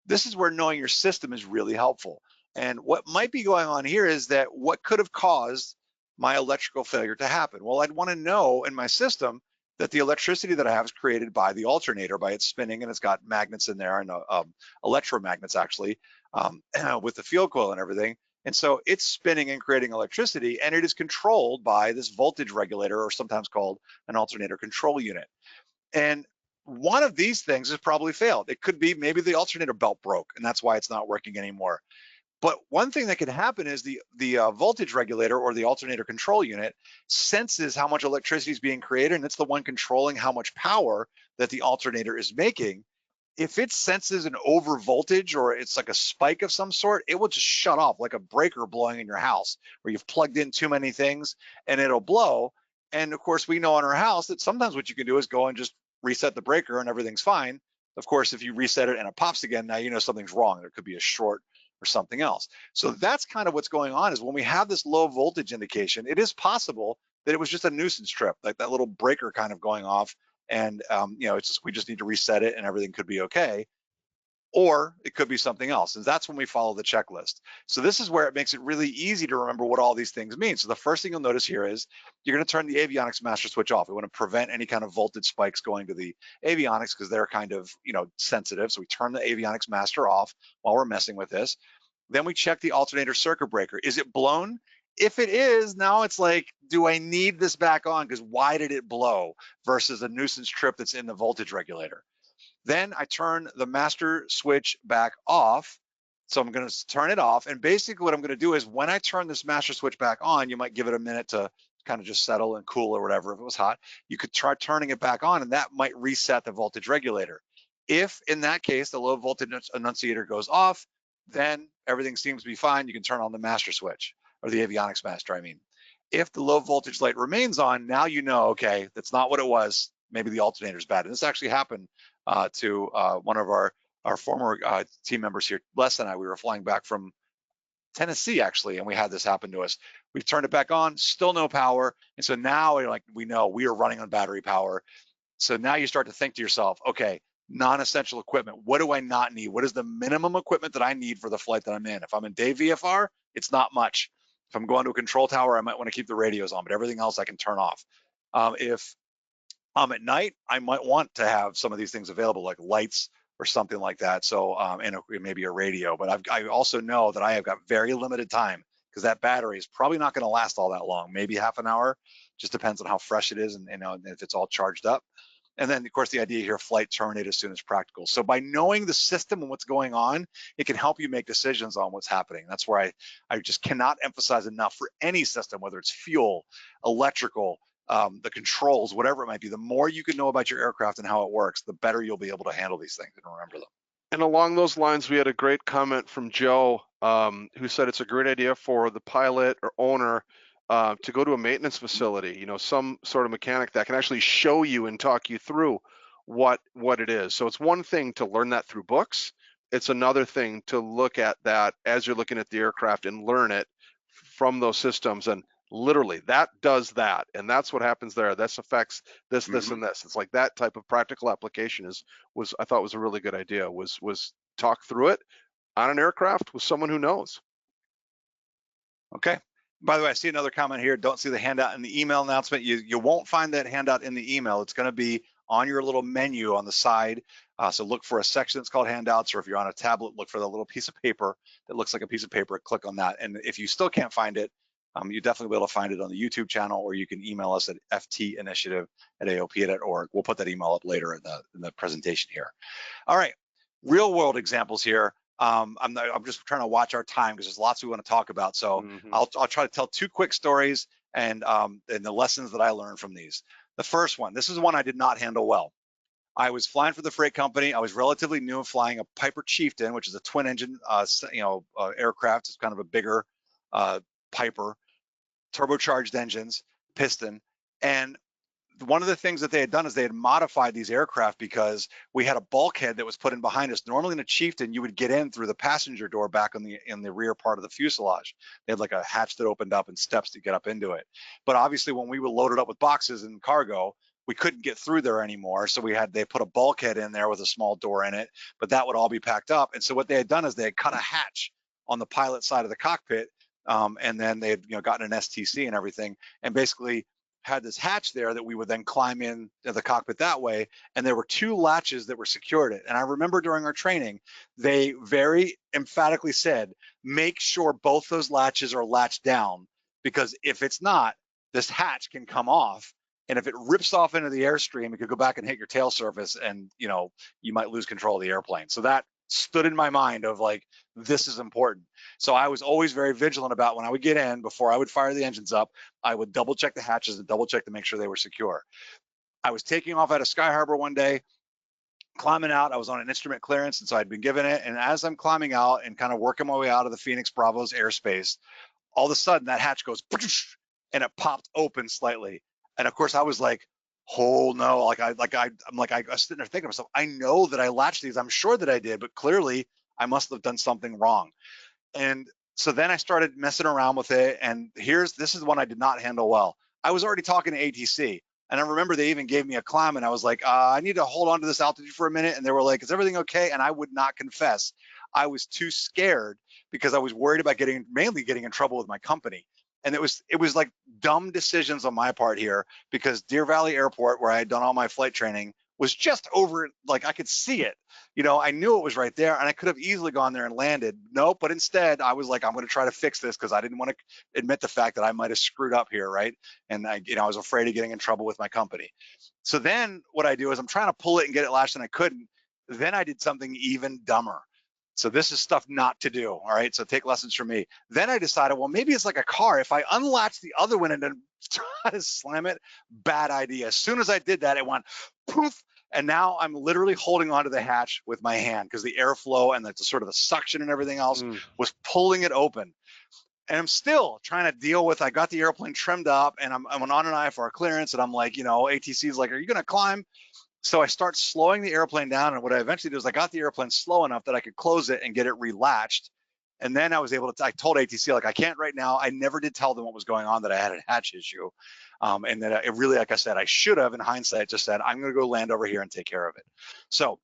this is where knowing your system is really helpful. And what might be going on here is that what could have caused my electrical failure to happen? Well, I'd want to know in my system that the electricity that I have is created by the alternator, by its spinning, and it's got magnets in there and electromagnets actually with the field coil and everything. And so it's spinning and creating electricity, and it is controlled by this voltage regulator, or sometimes called an alternator control unit. And one of these things has probably failed. It could be maybe the alternator belt broke, and that's why it's not working anymore. But one thing that can happen is the voltage regulator or the alternator control unit senses how much electricity is being created, and it's the one controlling how much power that the alternator is making. If it senses an over voltage or it's like a spike of some sort, it will just shut off like a breaker blowing in your house where you've plugged in too many things and it'll blow. And of course, we know in our house that sometimes what you can do is go and just reset the breaker and everything's fine. Of course, if you reset it and it pops again, now you know something's wrong. There could be a short or something else. So that's kind of what's going on, is when we have this low voltage indication, it is possible that it was just a nuisance trip, like that little breaker kind of going off. And we just need to reset it and everything could be okay. Or it could be something else. And that's when we follow the checklist. So this is where it makes it really easy to remember what all these things mean. So the first thing you'll notice here is you're going to turn the avionics master switch off. We want to prevent any kind of voltage spikes going to the avionics because they're kind of, sensitive. So we turn the avionics master off while we're messing with this. Then we check the alternator circuit breaker. Is it blown? If it is, now it's like, do I need this back on? Because why did it blow versus a nuisance trip that's in the voltage regulator? Then I turn the master switch back off. So I'm going to turn it off. And basically what I'm going to do is when I turn this master switch back on, you might give it a minute to kind of just settle and cool or whatever. If it was hot, you could try turning it back on, and that might reset the voltage regulator. If in that case, the low voltage annunciator goes off, then everything seems to be fine. You can turn on the master switch, or the avionics master, I mean. If the low voltage light remains on, now you know, okay, that's not what it was. Maybe the alternator's bad. And this actually happened to one of our former team members here, Les and I. We were flying back from Tennessee actually, and we had this happen to us. We turned it back on, still no power. And so now we know we are running on battery power. So now you start to think to yourself, okay, non-essential equipment, what do I not need? What is the minimum equipment that I need for the flight that I'm in? If I'm in day VFR, it's not much. If I'm going to a control tower, I might want to keep the radios on, but everything else I can turn off. If I'm at night, I might want to have some of these things available, like lights or something like that. So, and maybe a radio. But I also know that I have got very limited time, because that battery is probably not going to last all that long. Maybe half an hour. Just depends on how fresh it is and if it's all charged up. And then, of course, the idea here, flight terminate as soon as practical. So by knowing the system and what's going on, it can help you make decisions on what's happening. That's where I just cannot emphasize enough for any system, whether it's fuel, electrical, the controls, whatever it might be. The more you can know about your aircraft and how it works, the better you'll be able to handle these things and remember them. And along those lines, we had a great comment from Joe, who said it's a great idea for the pilot or owner to go to a maintenance facility, some sort of mechanic that can actually show you and talk you through what it is. So it's one thing to learn that through books. it's another thing to look at that as you're looking at the aircraft and learn it from those systems. And literally that does that, and that's what happens there. This affects this, this, and this. It's like that type of practical application was I thought was a really good idea. Was talk through it on an aircraft with someone who knows. Okay. By the way, I see another comment here. Don't see the handout in the email announcement. You won't find that handout in the email. It's going to be on your little menu on the side. So look for a section that's called handouts, or if you're on a tablet, look for the little piece of paper that looks like a piece of paper. Click on that. And if you still can't find it, you definitely be able to find it on the YouTube channel, or you can email us at ftinitiative@aopa.org. We'll put that email up later in the presentation here. All right, real world examples here. I'm just trying to watch our time because there's lots we want to talk about. So I'll try to tell 2 quick stories and the lessons that I learned from these. The first one, this is one I did not handle well. I was flying for the freight company. I was relatively new in flying a Piper Chieftain, which is a twin engine, aircraft. It's kind of a bigger Piper, turbocharged engines, piston. And one of the things that they had done is they had modified these aircraft because we had a bulkhead that was put in behind us. Normally in a Chieftain, you would get in through the passenger door back in the rear part of the fuselage. They had like a hatch that opened up and steps to get up into it. But obviously when we were loaded up with boxes and cargo, we couldn't get through there anymore. So they put a bulkhead in there with a small door in it, but that would all be packed up. And so what they had done is they had cut a hatch on the pilot side of the cockpit. And then they had gotten an STC and everything, and basically had this hatch there that we would then climb in to the cockpit that way. And there were 2 latches that were secured it. And I remember during our training, they very emphatically said, make sure both those latches are latched down, because if it's not, this hatch can come off. And if it rips off into the airstream, it could go back and hit your tail surface, and you might lose control of the airplane. So that stood in my mind of like, this is important. So I was always very vigilant about when I would get in, before I would fire the engines up, I would double check the hatches and double check to make sure they were secure. I was taking off out of Sky Harbor one day, climbing out. I was on an instrument clearance, and so I'd been given it. And as I'm climbing out and kind of working my way out of the Phoenix Bravo's airspace, all of a sudden that hatch goes and it popped open slightly. And of course I was like, oh no, I'm sitting there thinking to myself, I know that I latched these. I'm sure that I did, but clearly I must have done something wrong. And so then I started messing around with it. And this is one I did not handle well. I was already talking to ATC. And I remember they even gave me a climb, and I was like, I need to hold on to this altitude for a minute. And they were like, is everything okay? And I would not confess. I was too scared because I was worried about mainly getting in trouble with my company. And it was like dumb decisions on my part here, because Deer Valley Airport, where I had done all my flight training, was just over, like I could see it. I knew it was right there, and I could have easily gone there and landed. Nope, but instead I was like, I'm going to try to fix this, because I didn't want to admit the fact that I might have screwed up here, right? And I was afraid of getting in trouble with my company. So then what I do is I'm trying to pull it and get it latched, and I couldn't. Then I did something even dumber. So this is stuff not to do, all right? So take lessons from me. Then I decided, well, maybe it's like a car. If I unlatch the other one and then try to slam it, bad idea. As soon as I did that, it went poof, and now I'm literally holding onto the hatch with my hand, because the airflow and the sort of the suction and everything else was pulling it open. And I'm still trying to deal with, I got the airplane trimmed up, and I'm on an IFR clearance, and I'm like, ATC's like, are you gonna climb? So I start slowing the airplane down, and what I eventually did is I got the airplane slow enough that I could close it and get it relatched. And then I was able to, I told ATC, like, I can't right now. I never did tell them what was going on, that I had a hatch issue. And that it really, like I said, I should have, in hindsight, just said, I'm going to go land over here and take care of it. So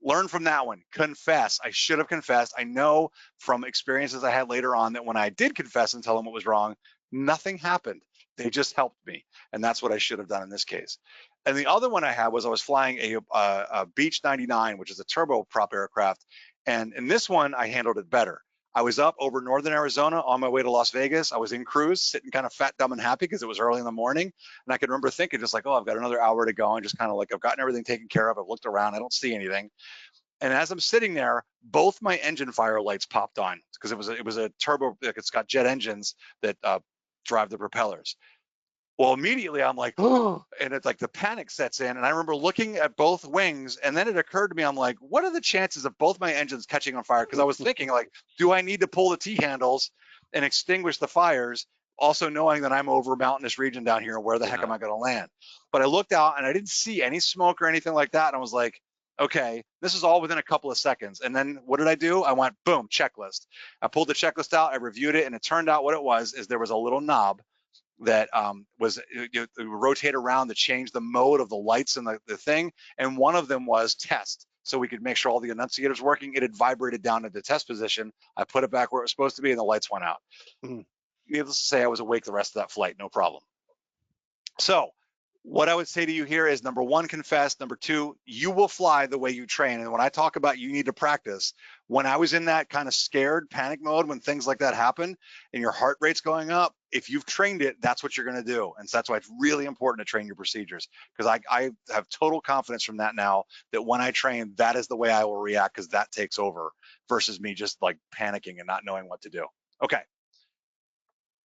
learn from that one. Confess. I should have confessed. I know from experiences I had later on that when I did confess and tell them what was wrong, nothing happened. They just helped me. And that's what I should have done in this case. And the other one I had was I was flying a Beech 99, which is a turboprop aircraft. And in this one, I handled it better. I was up over northern Arizona on my way to Las Vegas. I was in cruise, sitting kind of fat, dumb, and happy because it was early in the morning. And I could remember thinking just like, oh, I've got another hour to go. And just kind of like, I've gotten everything taken care of. I've looked around. I don't see anything. And as I'm sitting there, both my engine fire lights popped on, because it was a turbo. It's got jet engines that drive the propellers. Well, immediately I'm like, oh, and it's like the panic sets in. And I remember looking at both wings, and then it occurred to me, I'm like, what are the chances of both my engines catching on fire? Because I was thinking, like, do I need to pull the T-handles and extinguish the fires, also knowing that I'm over mountainous region down here, where the heck am I going to land? But I looked out and I didn't see any smoke or anything like that. And I was like, Okay, this is all within a couple of seconds. And then what did I do? I went, boom, checklist. I pulled the checklist out, I reviewed it, and it turned out what it was is there was a little knob that was it rotate around to change the mode of the lights and the thing. And one of them was test. So we could make sure all the annunciators working. It had vibrated down into test position. I put it back where it was supposed to be, and the lights went out. Mm. Needless to say, I was awake the rest of that flight, no problem. So what I would say to you here is, number one, confess. Number two, you will fly the way you train. And when I talk about you need to practice, when I was in that kind of scared panic mode, when things like that happen and your heart rate's going up, if you've trained it, that's what you're going to do. And so that's why it's really important to train your procedures, because I have total confidence from that now that when I train, that is the way I will react, because that takes over versus me just like panicking and not knowing what to do. Okay.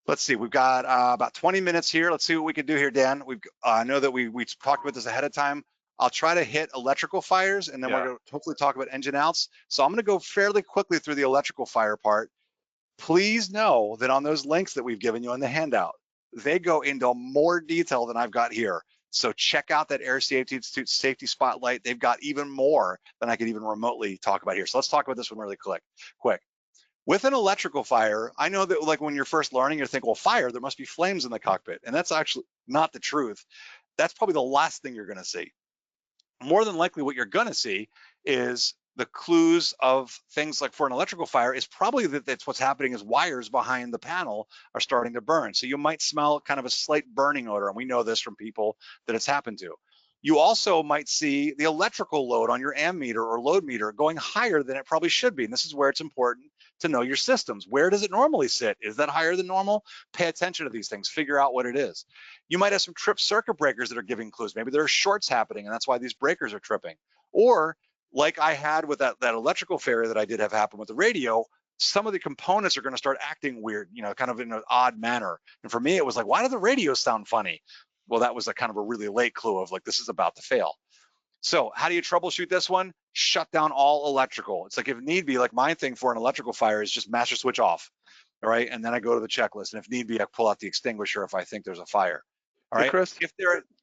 Let's see, we've got about 20 minutes here. Let's see what we can do here, Dan. I know that we talked about this ahead of time. I'll try to hit electrical fires, and then we're going to hopefully talk about engine outs. So I'm going to go fairly quickly through the electrical fire part. Please know that on those links that we've given you in the handout, they go into more detail than I've got here. So check out that Air Safety Institute Safety Spotlight. They've got even more than I could even remotely talk about here. So let's talk about this one really quick. With an electrical fire, I know that like when you're first learning, you're thinking, well, fire, there must be flames in the cockpit. And that's actually not the truth. That's probably the last thing you're going to see. More than likely what you're going to see is the clues of things like for an electrical fire is probably that's what's happening is wires behind the panel are starting to burn. So you might smell kind of a slight burning odor. And we know this from people that it's happened to. You also might see the electrical load on your ammeter or load meter going higher than it probably should be. And this is where it's important to know your systems. Where does it normally sit? Is that higher than normal? Pay attention to these things, figure out what it is. You might have some tripped circuit breakers that are giving clues. Maybe there are shorts happening and that's why these breakers are tripping. Or like I had with that electrical failure that I did have happen with the radio, some of the components are going to start acting weird, kind of in an odd manner. And for me, it was like, why do the radios sound funny? Well, that was a kind of a really late clue of like, this is about to fail. So how do you troubleshoot this one? Shut down all electrical. It's like if need be, like my thing for an electrical fire is just master switch off. All right. And then I go to the checklist. And if need be, I pull out the extinguisher if I think there's a fire. All Hey, right. Chris,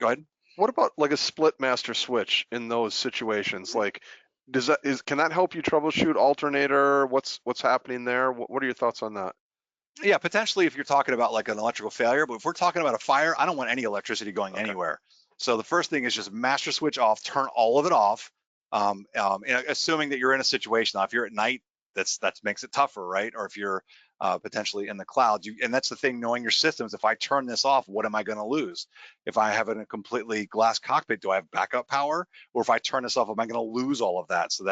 Go ahead. what about like a split master switch in those situations? Like, can that help you troubleshoot alternator? What's happening there? What are your thoughts on that? Yeah, potentially if you're talking about like an electrical failure, but if we're talking about a fire, I don't want any electricity going anywhere. So the first thing is just master switch off, turn all of it off. Assuming that you're in a situation, now if you're at night, that makes it tougher, right? Or if you're potentially in the clouds, and that's the thing, knowing your systems. If I turn this off, what am I going to lose? If I have it in a completely glass cockpit, do I have backup power? Or if I turn this off, am I going to lose all of that? So you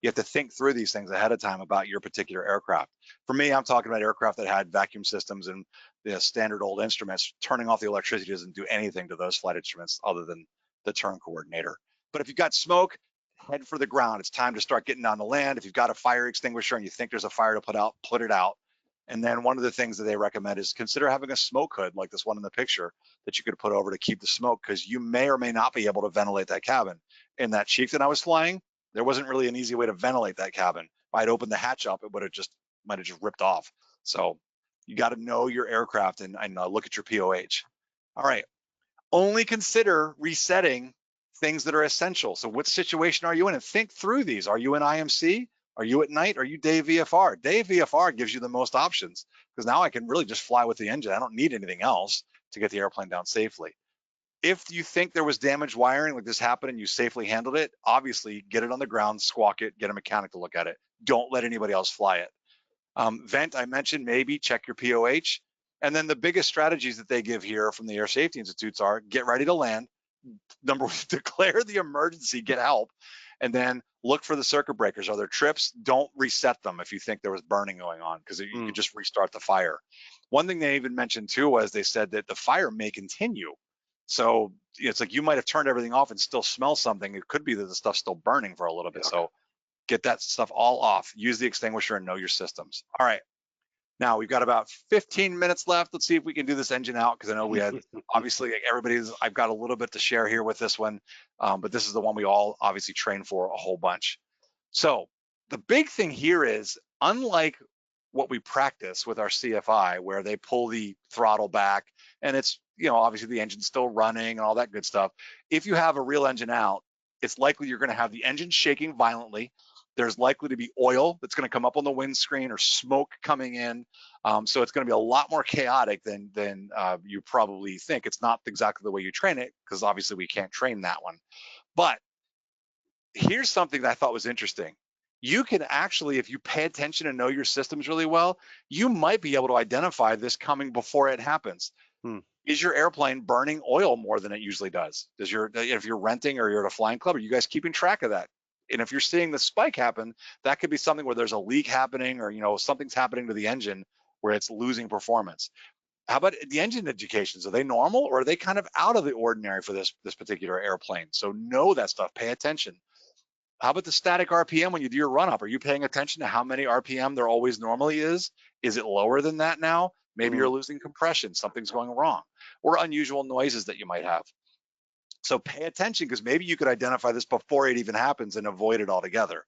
have to think through these things ahead of time about your particular aircraft. For me, I'm talking about aircraft that had vacuum systems and the standard old instruments. Turning off the electricity doesn't do anything to those flight instruments other than the turn coordinator. But if you've got smoke, head for the ground. It's time to start getting on the land. If you've got a fire extinguisher and you think there's a fire to put out, put it out. And then one of the things that they recommend is consider having a smoke hood like this one in the picture that you could put over to keep the smoke, because you may or may not be able to ventilate that cabin. In that Chief that I was flying, there wasn't really an easy way to ventilate that cabin. If I'd opened the hatch up, it might have just ripped off. So you got to know your aircraft and look at your POH. All right. Only consider resetting things that are essential. So what situation are you in? And think through these. Are you in IMC? Are you at night? Are you day VFR? Day VFR gives you the most options, because now I can really just fly with the engine. I don't need anything else to get the airplane down safely. If you think there was damaged wiring like this happened and you safely handled it, obviously get it on the ground, squawk it, get a mechanic to look at it. Don't let anybody else fly it. Vent, I mentioned, maybe check your POH. And then the biggest strategies that they give here from the Air Safety Institutes are get ready to land. Number one, declare the emergency, get help, and then look for the circuit breakers. Are there trips? Don't reset them if you think there was burning going on, because you could just restart the fire. One thing they even mentioned too was they said that the fire may continue. So it's like you might have turned everything off and still smell something. It could be that the stuff's still burning for a little bit. So get that stuff all off. Use the extinguisher and know your systems. All right. Now we've got about 15 minutes left. Let's see if we can do this engine out, because I know we had obviously I've got a little bit to share here with this one, but this is the one we all obviously train for a whole bunch. So the big thing here is, unlike what we practice with our CFI, where they pull the throttle back and it's, obviously the engine's still running and all that good stuff. If you have a real engine out, it's likely you're going to have the engine shaking violently. There's likely to be oil that's going to come up on the windscreen or smoke coming in. So it's going to be a lot more chaotic than you probably think. It's not exactly the way you train it, because obviously we can't train that one. But here's something that I thought was interesting. You can actually, if you pay attention and know your systems really well, you might be able to identify this coming before it happens. Is your airplane burning oil more than it usually does? If you're renting or you're at a flying club, are you guys keeping track of that? And if you're seeing the spike happen, that could be something where there's a leak happening, or something's happening to the engine where it's losing performance. How about the engine educations? Are they normal, or are they kind of out of the ordinary for this particular airplane? So know that stuff. Pay attention. How about the static RPM when you do your run up? Are you paying attention to how many RPM there always normally is? Is it lower than that now? Maybe you're losing compression, something's going wrong, or unusual noises that you might have. So pay attention, because maybe you could identify this before it even happens and avoid it altogether.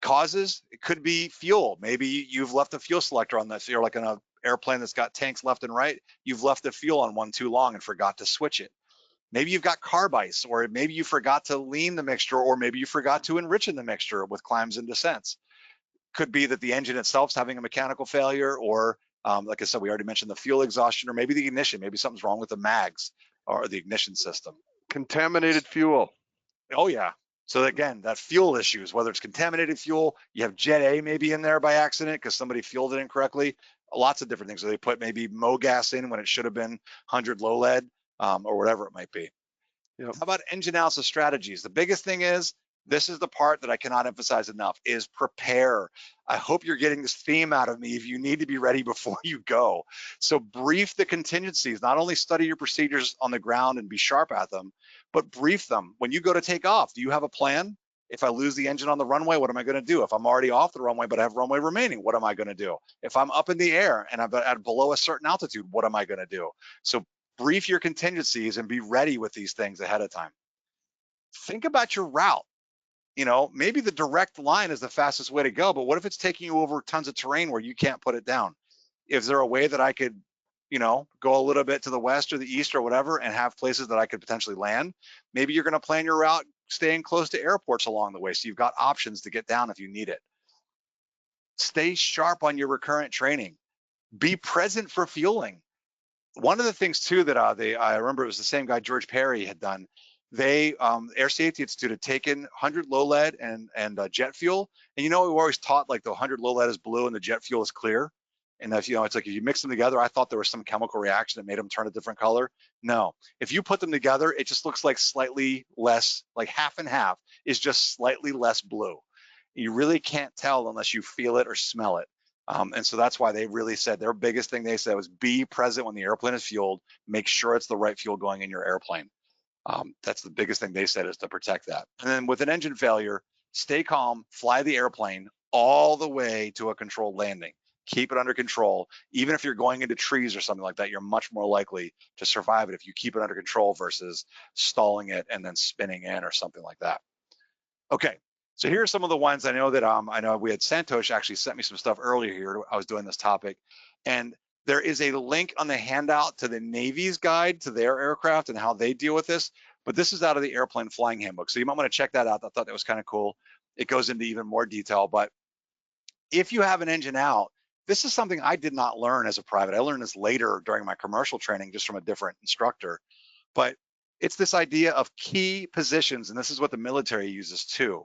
Causes, it could be fuel. Maybe you've left the fuel selector on that. You're like in an airplane that's got tanks left and right. You've left the fuel on one too long and forgot to switch it. Maybe you've got carb ice, or maybe you forgot to lean the mixture, or maybe you forgot to enrich in the mixture with climbs and descents. Could be that the engine itself is having a mechanical failure, or like I said, we already mentioned the fuel exhaustion, or maybe the ignition. Maybe something's wrong with the mags or the ignition system. Contaminated fuel. Oh yeah. So again, that fuel issues, whether it's contaminated fuel, you have Jet A maybe in there by accident because somebody fueled it incorrectly. Lots of different things. So they put maybe MoGas in when it should have been 100 low lead, or whatever it might be. Yep. How about engine analysis strategies? The biggest thing is, this is the part that I cannot emphasize enough, is prepare. I hope you're getting this theme out of me. If you need to be ready before you go. So brief the contingencies. Not only study your procedures on the ground and be sharp at them, but brief them. When you go to take off, do you have a plan? If I lose the engine on the runway, what am I going to do? If I'm already off the runway, but I have runway remaining, what am I going to do? If I'm up in the air and I'm at below a certain altitude, what am I going to do? So brief your contingencies and be ready with these things ahead of time. Think about your route. Maybe the direct line is the fastest way to go, but what if it's taking you over tons of terrain where you can't put it down? Is there a way that I could, go a little bit to the west or the east or whatever and have places that I could potentially land? Maybe you're going to plan your route staying close to airports along the way, so you've got options to get down if you need it. Stay sharp on your recurrent training. Be present for fueling. One of the things too that I remember, it was the same guy George Perry had done. They Air Safety Institute had taken 100 low lead and jet fuel, and we were always taught like the 100 low lead is blue and the jet fuel is clear, and if it's like if you mix them together, I thought there was some chemical reaction that made them turn a different color. No, if you put them together, it just looks like slightly less, like half and half is just slightly less blue. You really can't tell unless you feel it or smell it. And so that's why they really said their biggest thing they said was be present when the airplane is fueled, make sure it's the right fuel going in your airplane. That's the biggest thing they said, is to protect that. And then with an engine failure, stay calm, fly the airplane all the way to a controlled landing. Keep it under control. Even if you're going into trees or something like that, you're much more likely to survive it if you keep it under control versus stalling it and then spinning in or something like that. Okay, so here are some of the ones I know that I know we had Santosh actually sent me some stuff earlier here. I was doing this topic, and there is a link on the handout to the Navy's guide to their aircraft and how they deal with this. But this is out of the Airplane Flying Handbook, so you might want to check that out. I thought that was kind of cool. It goes into even more detail. But if you have an engine out, this is something I did not learn as a private. I learned this later during my commercial training, just from a different instructor. But it's this idea of key positions, and this is what the military uses too.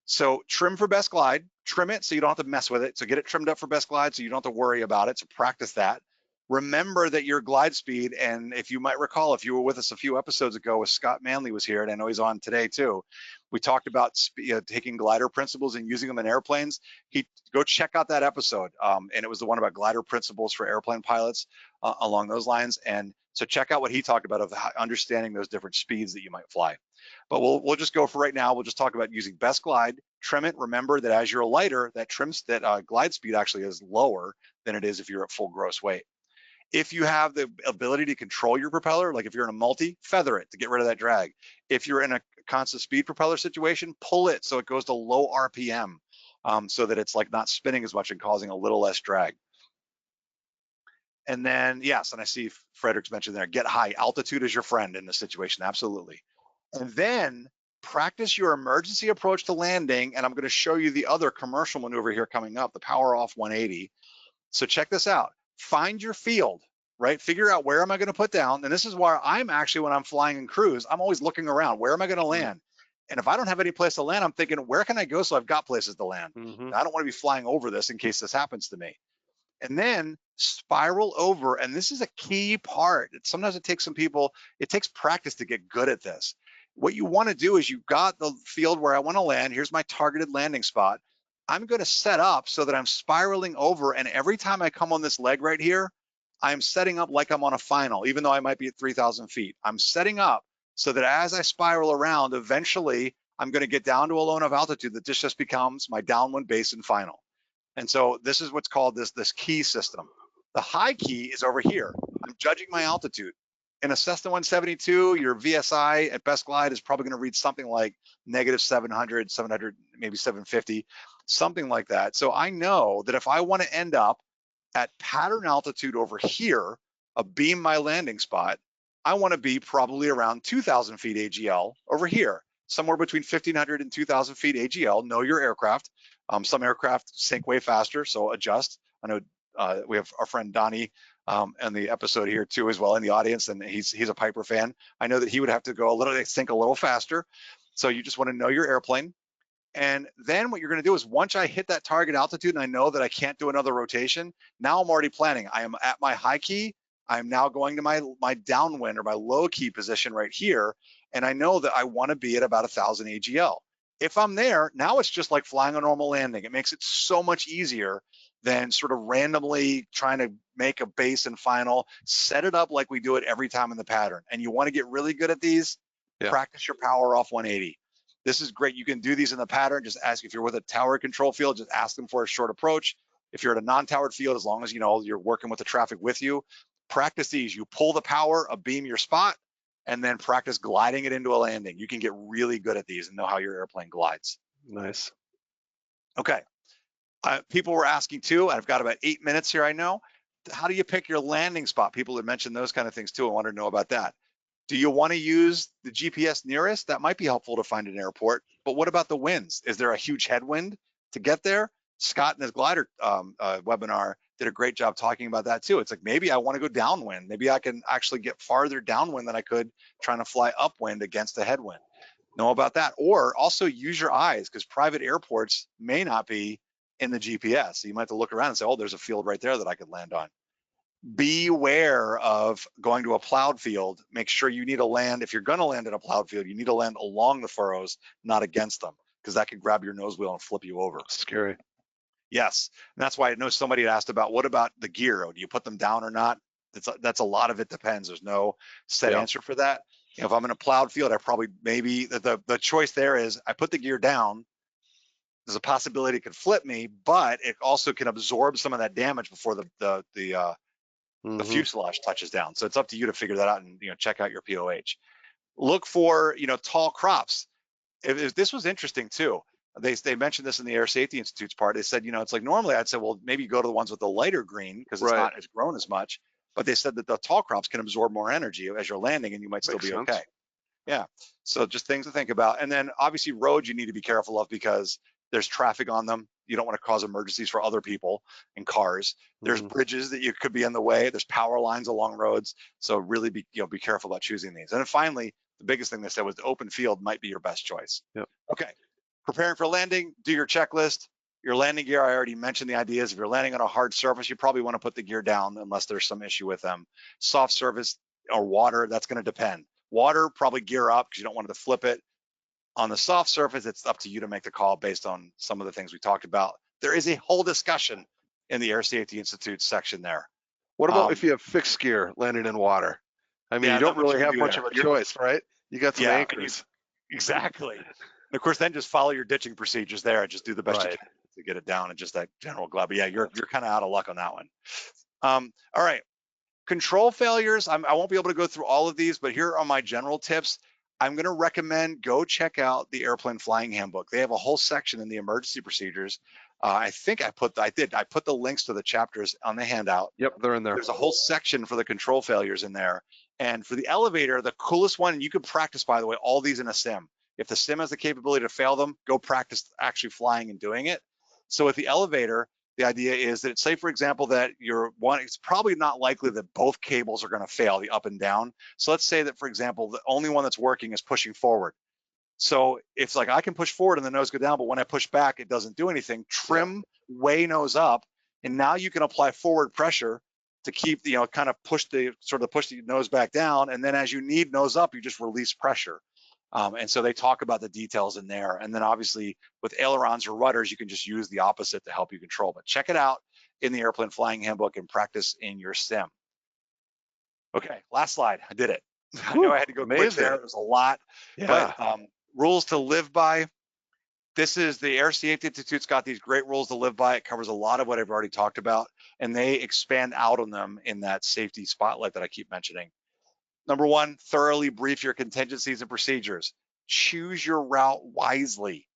So trim for best glide, trim it so you don't have to mess with it. So get it trimmed up for best glide so you don't have to worry about it. So practice that. Remember that your glide speed, and if you might recall, if you were with us a few episodes ago with Scott Manley was here, and I know he's on today too, we talked about taking glider principles and using them in airplanes. Go check out that episode. And it was the one about glider principles for airplane pilots along those lines. And so check out what he talked about of understanding those different speeds that you might fly. But we'll just go for right now. We'll just talk about using best glide, trim it. Remember that as you're lighter, that glide speed actually is lower than it is if you're at full gross weight. If you have the ability to control your propeller, like if you're in a multi, feather it to get rid of that drag. If you're in a constant speed propeller situation, pull it so it goes to low RPM, so that it's like not spinning as much and causing a little less drag. And then, yes, and I see Frederick's mentioned there, get high. Altitude is your friend in this situation, absolutely. And then practice your emergency approach to landing, and I'm going to show you the other commercial maneuver here coming up, the power off 180. So check this out. Find your field, right? Figure out where am I going to put down. And this is why I'm actually, when I'm flying in cruise, I'm always looking around. Where am I going to land? And if I don't have any place to land, I'm thinking, where can I go so I've got places to land? I don't want to be flying over this in case this happens to me. And then spiral over. And this is a key part. Sometimes it takes some people, it takes practice to get good at this. What you want to do is you've got the field where I want to land. Here's my targeted landing spot. I'm going to set up so that I'm spiraling over. And every time I come on this leg right here, I'm setting up like I'm on a final, even though I might be at 3,000 feet. I'm setting up so that as I spiral around, eventually I'm going to get down to a low enough altitude that this just becomes my downwind base and final. And so this is what's called this key system. The high key is over here. I'm judging my altitude. In a Cessna 172, your VSI at best glide is probably going to read something like negative 700, 700, maybe 750, something like that. So I know that if I want to end up at pattern altitude over here, beam my landing spot, I want to be probably around 2,000 feet AGL over here, somewhere between 1,500 and 2,000 feet AGL. Know your aircraft. Some aircraft sink way faster, so adjust. I know we have our friend Donnie in the episode here too as well in the audience, and he's a Piper fan. I know that he would have to go sink a little faster. So you just want to know your airplane. And then what you're going to do is once I hit that target altitude and I know that I can't do another rotation, now I'm already planning. I am at my high key. I'm now going to my downwind or my low key position right here. And I know that I want to be at about 1,000 AGL. If I'm there, now it's just like flying a normal landing. It makes it so much easier than sort of randomly trying to make a base and final. Set it up like we do it every time in the pattern. And you want to get really good at these, practice your power off 180. This is great. You can do these in the pattern. Just ask if you're with a tower control field, just ask them for a short approach. If you're at a non-towered field, as long as you know you're working with the traffic with you, practice these. You pull the power, beam your spot, and then practice gliding it into a landing. You can get really good at these and know how your airplane glides. Nice. Okay. People were asking too, I've got about 8 minutes here, I know. How do you pick your landing spot? People had mentioned those kind of things too. I wanted to know about that. Do you want to use the GPS nearest? That might be helpful to find an airport. But what about the winds? Is there a huge headwind to get there? Scott in his glider webinar did a great job talking about that too. It's like, maybe I want to go downwind. Maybe I can actually get farther downwind than I could trying to fly upwind against a headwind. Know about that. Or also use your eyes, because private airports may not be in the GPS. So you might have to look around and say, oh, there's a field right there that I could land on. Beware of going to a plowed field. Make sure you need to land. If you're going to land in a plowed field, you need to land along the furrows, not against them, because that could grab your nose wheel and flip you over. Scary. Yes. And that's why I know somebody had asked about, what about the gear? Do you put them down or not? That's a lot of it depends. There's no set answer for that. You know, if I'm in a plowed field, I probably, maybe the choice there is I put the gear down. There's a possibility it could flip me, but it also can absorb some of that damage before the fuselage touches down. So it's up to you to figure that out and, you know, check out your POH. Look for, you know, tall crops. If this was interesting too. They mentioned this in the Air Safety Institute's part. They said, you know, it's like normally I'd say, well, maybe go to the ones with the lighter green because it's not as grown as much. But they said that the tall crops can absorb more energy as you're landing and you might still be okay. Yeah. So just things to think about. And then obviously roads you need to be careful of because there's traffic on them. You don't want to cause emergencies for other people and cars. There's bridges that you could be in the way. There's power lines along roads. So really be careful about choosing these. And then finally, the biggest thing they said was the open field might be your best choice. Yep. Okay. Preparing for landing, do your checklist. Your landing gear, I already mentioned the ideas. If you're landing on a hard surface, you probably want to put the gear down unless there's some issue with them. Soft surface or water, that's going to depend. Water, probably gear up because you don't want to flip it. On the soft surface, it's up to you to make the call based on some of the things we talked about. There is a whole discussion in the Air Safety Institute section there. What about if you have fixed gear landing in water? I mean, you don't really have much of a choice, right? You got some anchors. Exactly. And of course, then just follow your ditching procedures there and just do the best you can to get it down and just that general glide. But yeah, you're kind of out of luck on that one. All right. Control failures. I won't be able to go through all of these, but here are my general tips. I'm going to recommend go check out the Airplane Flying Handbook. They have a whole section in the emergency procedures. I think I put the links to the chapters on the handout. Yep, they're in there. There's a whole section for the control failures in there. And for the elevator, the coolest one, and you can practice, by the way, all these in a sim. If the sim has the capability to fail them, go practice actually flying and doing it. So with the elevator, the idea is that, say, for example, that it's probably not likely that both cables are going to fail, the up and down. So let's say that, for example, the only one that's working is pushing forward. So it's like I can push forward and the nose go down, but when I push back, it doesn't do anything. Trim way nose up, and now you can apply forward pressure to keep, kind of push the nose back down. And then as you need nose up, you just release pressure. And so they talk about the details in there. And then obviously with ailerons or rudders, you can just use the opposite to help you control. But check it out in the Airplane Flying Handbook and practice in your sim. Okay, last slide. I did it. I know I had to go quick there. It was a lot. Yeah. But rules to live by. This is the Air Safety Institute's got these great rules to live by. It covers a lot of what I've already talked about, and they expand out on them in that safety spotlight that I keep mentioning. Number one, thoroughly brief your contingencies and procedures. Choose your route wisely.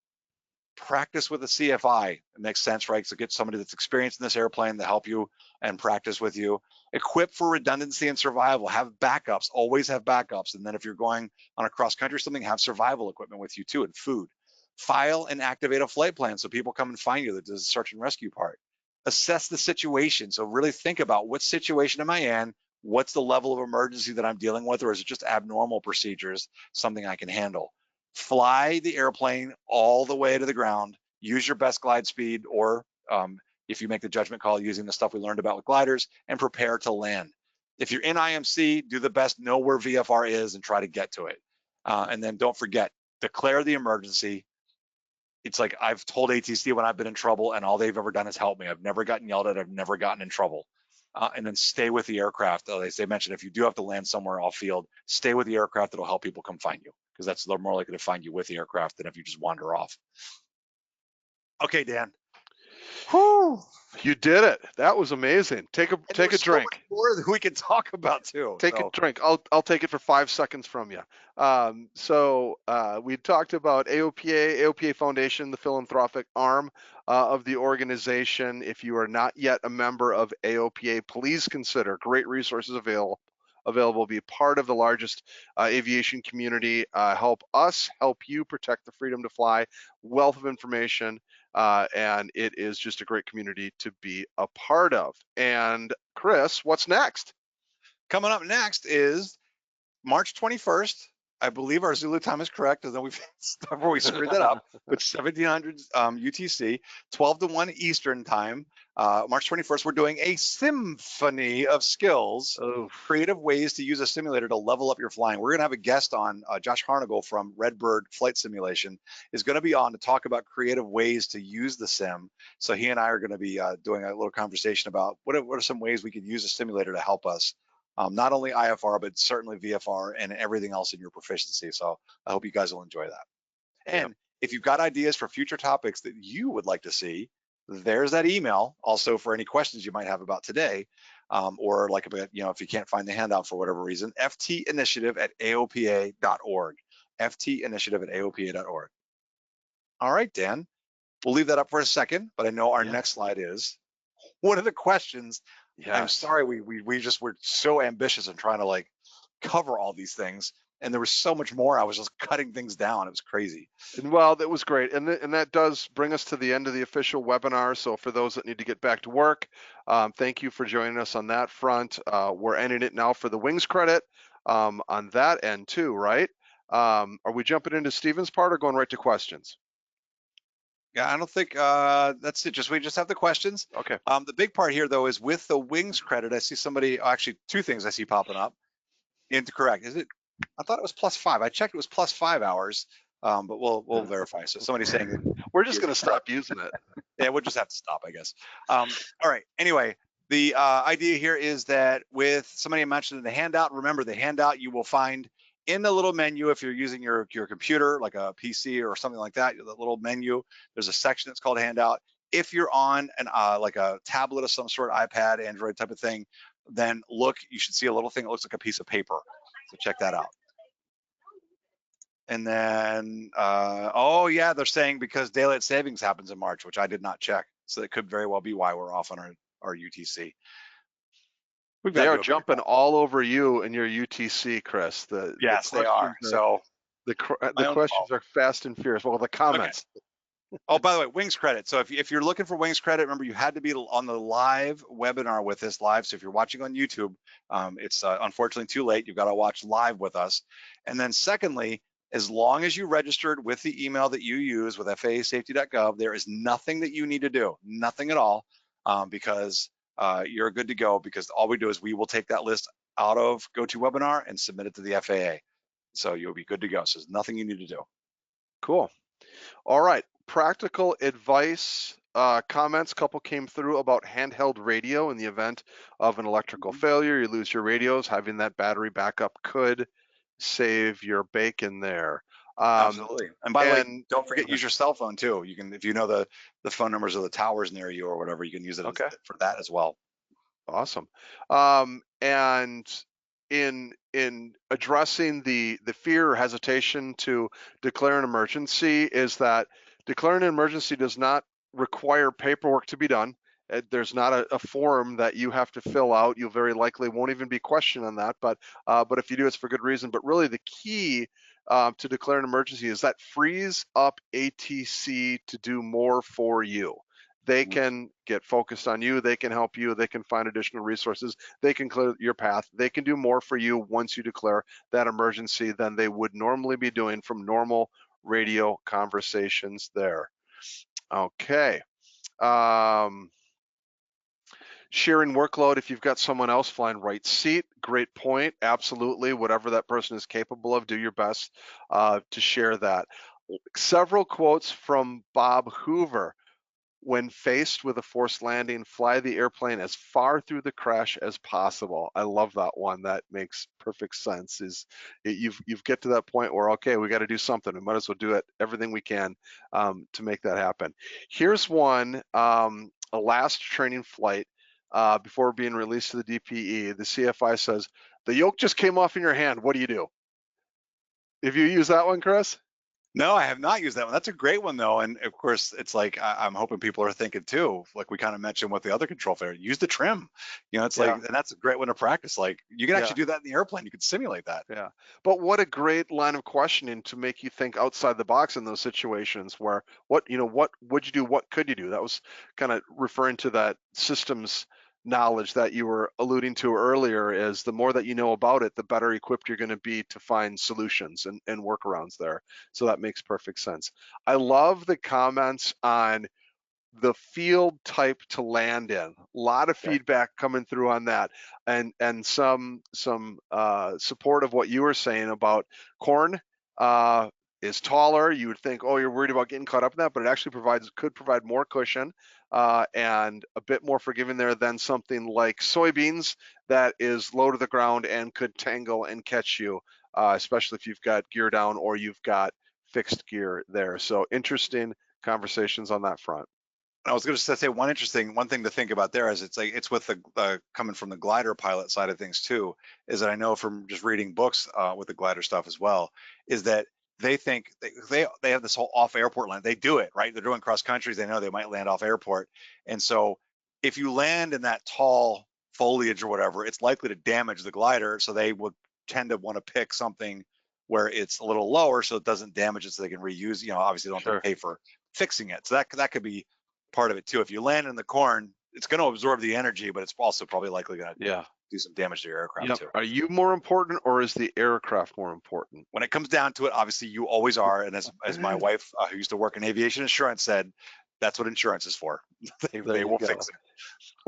Practice with a CFI. It makes sense, right? So get somebody that's experienced in this airplane to help you and practice with you. Equip for redundancy and survival. Have backups. Always have backups. And then if you're going on a cross country or something, have survival equipment with you too, and food. File and activate a flight plan so people come and find you. That does the search and rescue part. Assess the situation. So really think about, what situation am I in? What's the level of emergency that I'm dealing with, or is it just abnormal procedures, something I can handle? Fly the airplane all the way to the ground. Use your best glide speed, or if you make the judgment call, using the stuff we learned about with gliders, and prepare to land. If you're in IMC, do the best, know where VFR is and try to get to it. And then don't forget, declare the emergency. It's like I've told ATC when I've been in trouble, and all they've ever done is help me. I've never gotten yelled at. I've never gotten in trouble. And then stay with the aircraft. They mentioned if you do have to land somewhere off field, stay with the aircraft. That'll help people come find you, because they're more likely to find you with the aircraft than if you just wander off. Okay, Dan. Whew. You did it. That was amazing. Take a drink. So much more that we can talk about too. Take a drink. I'll take it for 5 seconds from you. We talked about AOPA Foundation, the philanthropic arm of the organization. If you are not yet a member of AOPA, please consider. Great resources available. Be part of the largest aviation community. Help us help you protect the freedom to fly. Wealth of information, and it is just a great community to be a part of. And Chris, what's next? Coming up next is March 21st. I believe our Zulu time is correct, and then we screwed that up. But 1700 UTC, 12 to 1 Eastern time. March 21st, we're doing a symphony of skills, creative ways to use a simulator to level up your flying. We're going to have a guest on, Josh Harnagle from Redbird Flight Simulation is going to be on to talk about creative ways to use the sim. So he and I are going to be doing a little conversation about what are some ways we could use a simulator to help us. Not only IFR, but certainly VFR and everything else in your proficiency. So I hope you guys will enjoy that. And if you've got ideas for future topics that you would like to see, there's that email also for any questions you might have about today, or like, if you can't find the handout for whatever reason, ftinitiative@aopa.org, ftinitiative@aopa.org. All right, Dan, we'll leave that up for a second, but I know our next slide is one of the questions. I'm sorry, we're so ambitious in trying to cover all these things, and there was so much more. I was just cutting things down. It was crazy. Well, that was great, and that does bring us to the end of the official webinar. So for those that need to get back to work, thank you for joining us on that front. We're ending it now for the wings credit on that end too, right? Are we jumping into Steven's part or going right to questions? Yeah, I don't think that's it. We just have the questions. Okay. The big part here, though, is with the wings credit. I see somebody, actually, two things I see popping up. Incorrect. Is it? I thought it was +5. I checked. It was +5 hours, but we'll verify. So somebody's saying that we're just going to stop using it. Yeah, we'll just have to stop, I guess. All right. Anyway, the idea here is that with somebody mentioned in the handout. Remember, the handout you will find in the little menu, if you're using your computer, like a PC or something like that, the little menu, there's a section that's called handout. If you're on an like a tablet of some sort, iPad, Android type of thing, then you should see a little thing that looks like a piece of paper. So check that out. And then, oh yeah, they're saying because daylight savings happens in March, which I did not check. So it could very well be why we're off on our UTC. They are jumping all over you and your UTC, Chris. Yes, they are. So The My own fault. questions are fast and furious. Well, the Okay. comments. Oh, by the way, wings credit. So if you're looking for wings credit, remember you had to be on the live webinar with us live. So if you're watching on YouTube, it's unfortunately too late. You've got to watch live with us. And then secondly, as long as you registered with the email that you use with FAAsafety.gov, there is nothing that you need to do, nothing at all, because you're good to go. Because all we do is we will take that list out of GoToWebinar and submit it to the FAA. So you'll be good to go. So there's nothing you need to do. Cool. All right, practical advice comments. Couple came through about handheld radio in the event of an electrical failure. You lose your radios. Having that battery backup could save your bacon there. Absolutely. And by the way, And don't forget use your cell phone too. You can, if you know the phone numbers of the towers near you or whatever, you can use it okay, for that as well. awesome. And in addressing the fear or hesitation to declare an emergency is that declaring an emergency does not require paperwork to be done. There's not a form that you have to fill out. You very likely won't even be questioned on that, but if you do, it's for good reason. But really the key to declare an emergency is that frees up ATC to do more for you. They can get focused on you, they can help you, they can find additional resources, they can clear your path, they can do more for you once you declare that emergency than they would normally be doing from normal radio conversations there. Okay. Sharing workload, if you've got someone else flying right seat, great point. Absolutely, whatever that person is capable of, do your best to share that. Several quotes from Bob Hoover. When faced with a forced landing, fly the airplane as far through the crash as possible. I love that one. That makes perfect sense. You've get to that point where, okay, we got to do something. We might as well do it everything we can to make that happen. Here's one, a last training flight before being released to the DPE. The CFI says, the yoke just came off in your hand. What do you do? Have you used that one, Chris? No, I have not used that one. That's a great one though. And of course, it's like I'm hoping people are thinking too, like we kind of mentioned with the other control failure, use the trim. It's like, Yeah. and that's a great one to practice. Like you can Yeah. actually do that in the airplane. You can simulate that. Yeah, but what a great line of questioning to make you think outside the box in those situations where what would you do? What could you do? That was kind of referring to that systems knowledge that you were alluding to earlier. Is the more that you know about it, the better equipped you're going to be to find solutions and workarounds there. So that makes perfect sense. I love the comments on the field type to land in. A lot of feedback coming through on that, and some support of what you were saying about corn is taller. You would think, oh, you're worried about getting caught up in that, but it actually could provide more cushion and a bit more forgiving there than something like soybeans that is low to the ground and could tangle and catch you, especially if you've got gear down or you've got fixed gear there. So interesting conversations on that front. I was going to say one thing to think about there is it's like it's with the coming from the glider pilot side of things too, is that I know from just reading books with the glider stuff as well, is that they think they have this whole off airport land. They do it right. They're doing cross countries. They know they might land off airport, and so if you land in that tall foliage or whatever, it's likely to damage the glider. So they would tend to want to pick something where it's a little lower so it doesn't damage it, so they can reuse. Obviously they don't have Sure. to pay for fixing it. So that could be part of it too. If you land in the corn, it's going to absorb the energy, but it's also probably likely going to do some damage to your aircraft too. Are you more important or is the aircraft more important? When it comes down to it, obviously you always are. And as my wife, who used to work in aviation insurance, said, that's what insurance is for. they will fix it.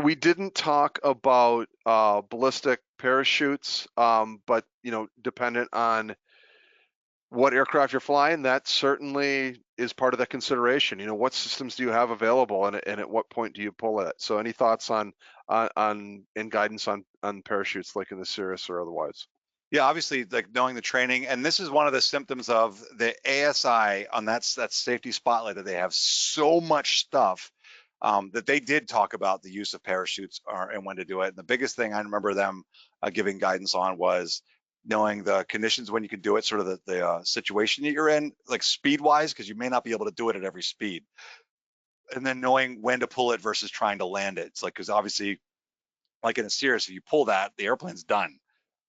We didn't talk about ballistic parachutes, but dependent on what aircraft you're flying, that certainly is part of the consideration. What systems do you have available, and at what point do you pull it? So, any thoughts on and guidance on parachutes, like in the Cirrus or otherwise? Yeah, obviously, like knowing the training, and this is one of the symptoms of the ASI on that safety spotlight, that they have so much stuff that they did talk about the use of parachutes and when to do it. And the biggest thing I remember them giving guidance on was knowing the conditions when you can do it, sort of the situation that you're in, like speed wise, because you may not be able to do it at every speed. And then knowing when to pull it versus trying to land it. It's like, because obviously, like in a Cirrus, if you pull that, the airplane's done.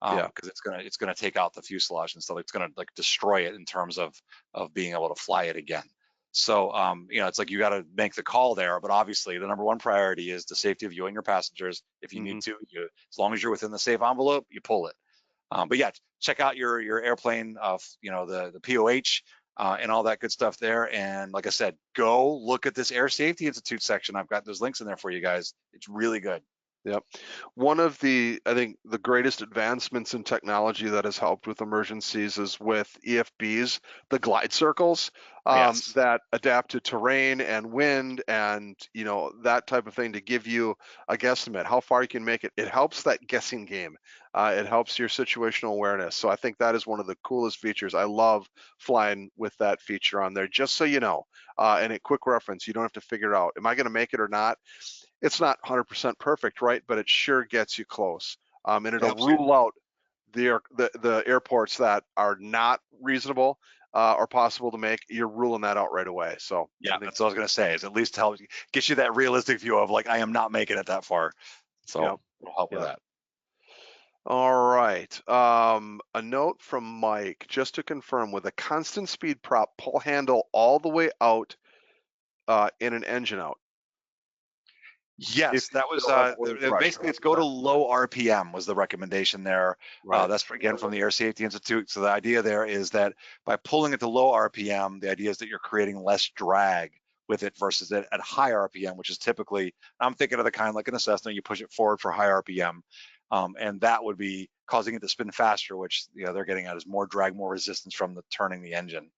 because it's gonna take out the fuselage and stuff. It's gonna like destroy it in terms of being able to fly it again. So it's like you got to make the call there, but obviously the number one priority is the safety of you and your passengers. If you need to, as long as you're within the safe envelope, you pull it. But yeah, check out your airplane of the POH and all that good stuff there. And like I said, go look at this Air Safety Institute section. I've got those links in there for you guys. It's really good. Yep. One of I think the greatest advancements in technology that has helped with emergencies is with EFBs, the glide circles Yes. that adapt to terrain and wind and, that type of thing to give you a guesstimate, how far you can make it. It helps that guessing game. It helps your situational awareness. So I think that is one of the coolest features. I love flying with that feature on there, just so you know. And a quick reference, you don't have to figure out, am I going to make it or not? It's not 100% perfect, right? But it sure gets you close. And it'll rule out the airports that are not reasonable or possible to make. You're ruling that out right away. So yeah, that's what I was gonna say. Is at least help get you that realistic view of like I am not making it that far. So it'll help with that. All right. A note from Mike, just to confirm, with a constant speed prop, pull handle all the way out in an engine out. Yes, that was basically it's go to low RPM was the recommendation there. Right. That's again from the Air Safety Institute. So the idea there is that by pulling it to low RPM, the idea is that you're creating less drag with it versus at high RPM, which is typically, I'm thinking of the kind like an Cessna, you push it forward for high RPM, and that would be causing it to spin faster, which they're getting at is more drag, more resistance from the turning the engine.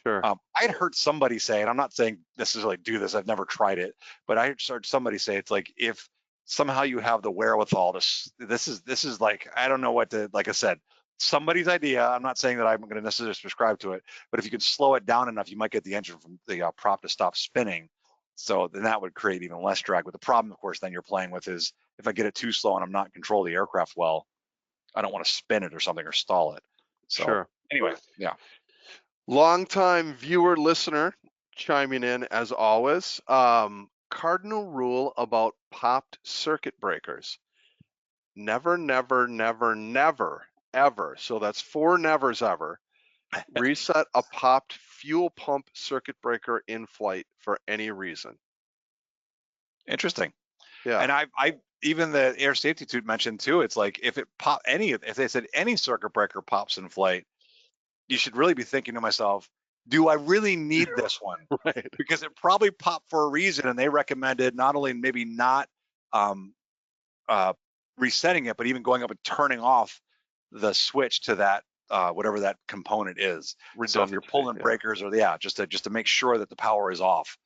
Sure. I had heard somebody say, and I'm not saying necessarily do this, I've never tried it, but I heard somebody say it's like if somehow you have the wherewithal to, this is like, I don't know what to, like I said, somebody's idea. I'm not saying that I'm going to necessarily subscribe to it, but if you could slow it down enough, you might get the engine from the prop to stop spinning. So then that would create even less drag. But the problem, of course, then you're playing with is if I get it too slow and I'm not controlling the aircraft well, I don't want to spin it or something or stall it. So sure. Anyway, yeah. Longtime viewer listener chiming in as always. Cardinal rule about popped circuit breakers. Never, never, never, never, ever. So that's 4 nevers ever. Reset a popped fuel pump circuit breaker in flight for any reason. Interesting. Yeah. And I even the Air Safety Institute mentioned too, it's like if they said any circuit breaker pops in flight, you should really be thinking to myself, do I really need this one? Right. Because it probably popped for a reason, and they recommended not only maybe not resetting it, but even going up and turning off the switch to that whatever that component is. So if you're pulling breakers or just to make sure that the power is off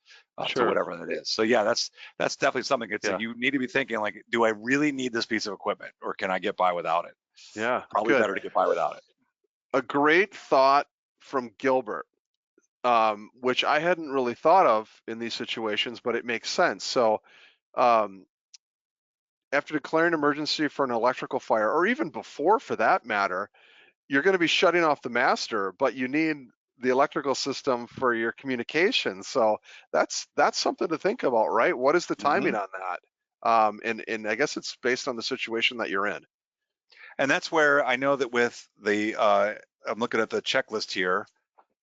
to whatever that is. So yeah, that's definitely something that you need to be thinking like, do I really need this piece of equipment or can I get by without it? Yeah, probably better to get by without it. A great thought from Gilbert, which I hadn't really thought of in these situations, but it makes sense. So after declaring emergency for an electrical fire, or even before for that matter, you're going to be shutting off the master, but you need the electrical system for your communication. So that's something to think about, right? What is the timing on that? And I guess it's based on the situation that you're in. And that's where I know that with the, I'm looking at the checklist here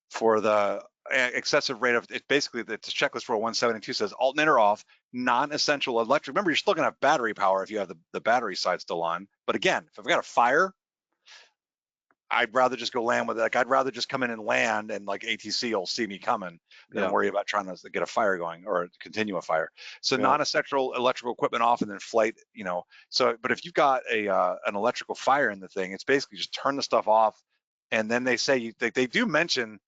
for the excessive rate of, it's basically the checklist for 172 says alternate or off, non-essential electric. Remember, you're still gonna have battery power if you have the battery side still on. But again, if I've got a fire, I'd rather just go land with it. Like I'd rather just come in and land and like ATC will see me coming than worry about trying to get a fire going or continue a fire. So non-essential electrical equipment off and then flight, So, but if you've got an electrical fire in the thing, it's basically just turn the stuff off. And then they say, they do mention,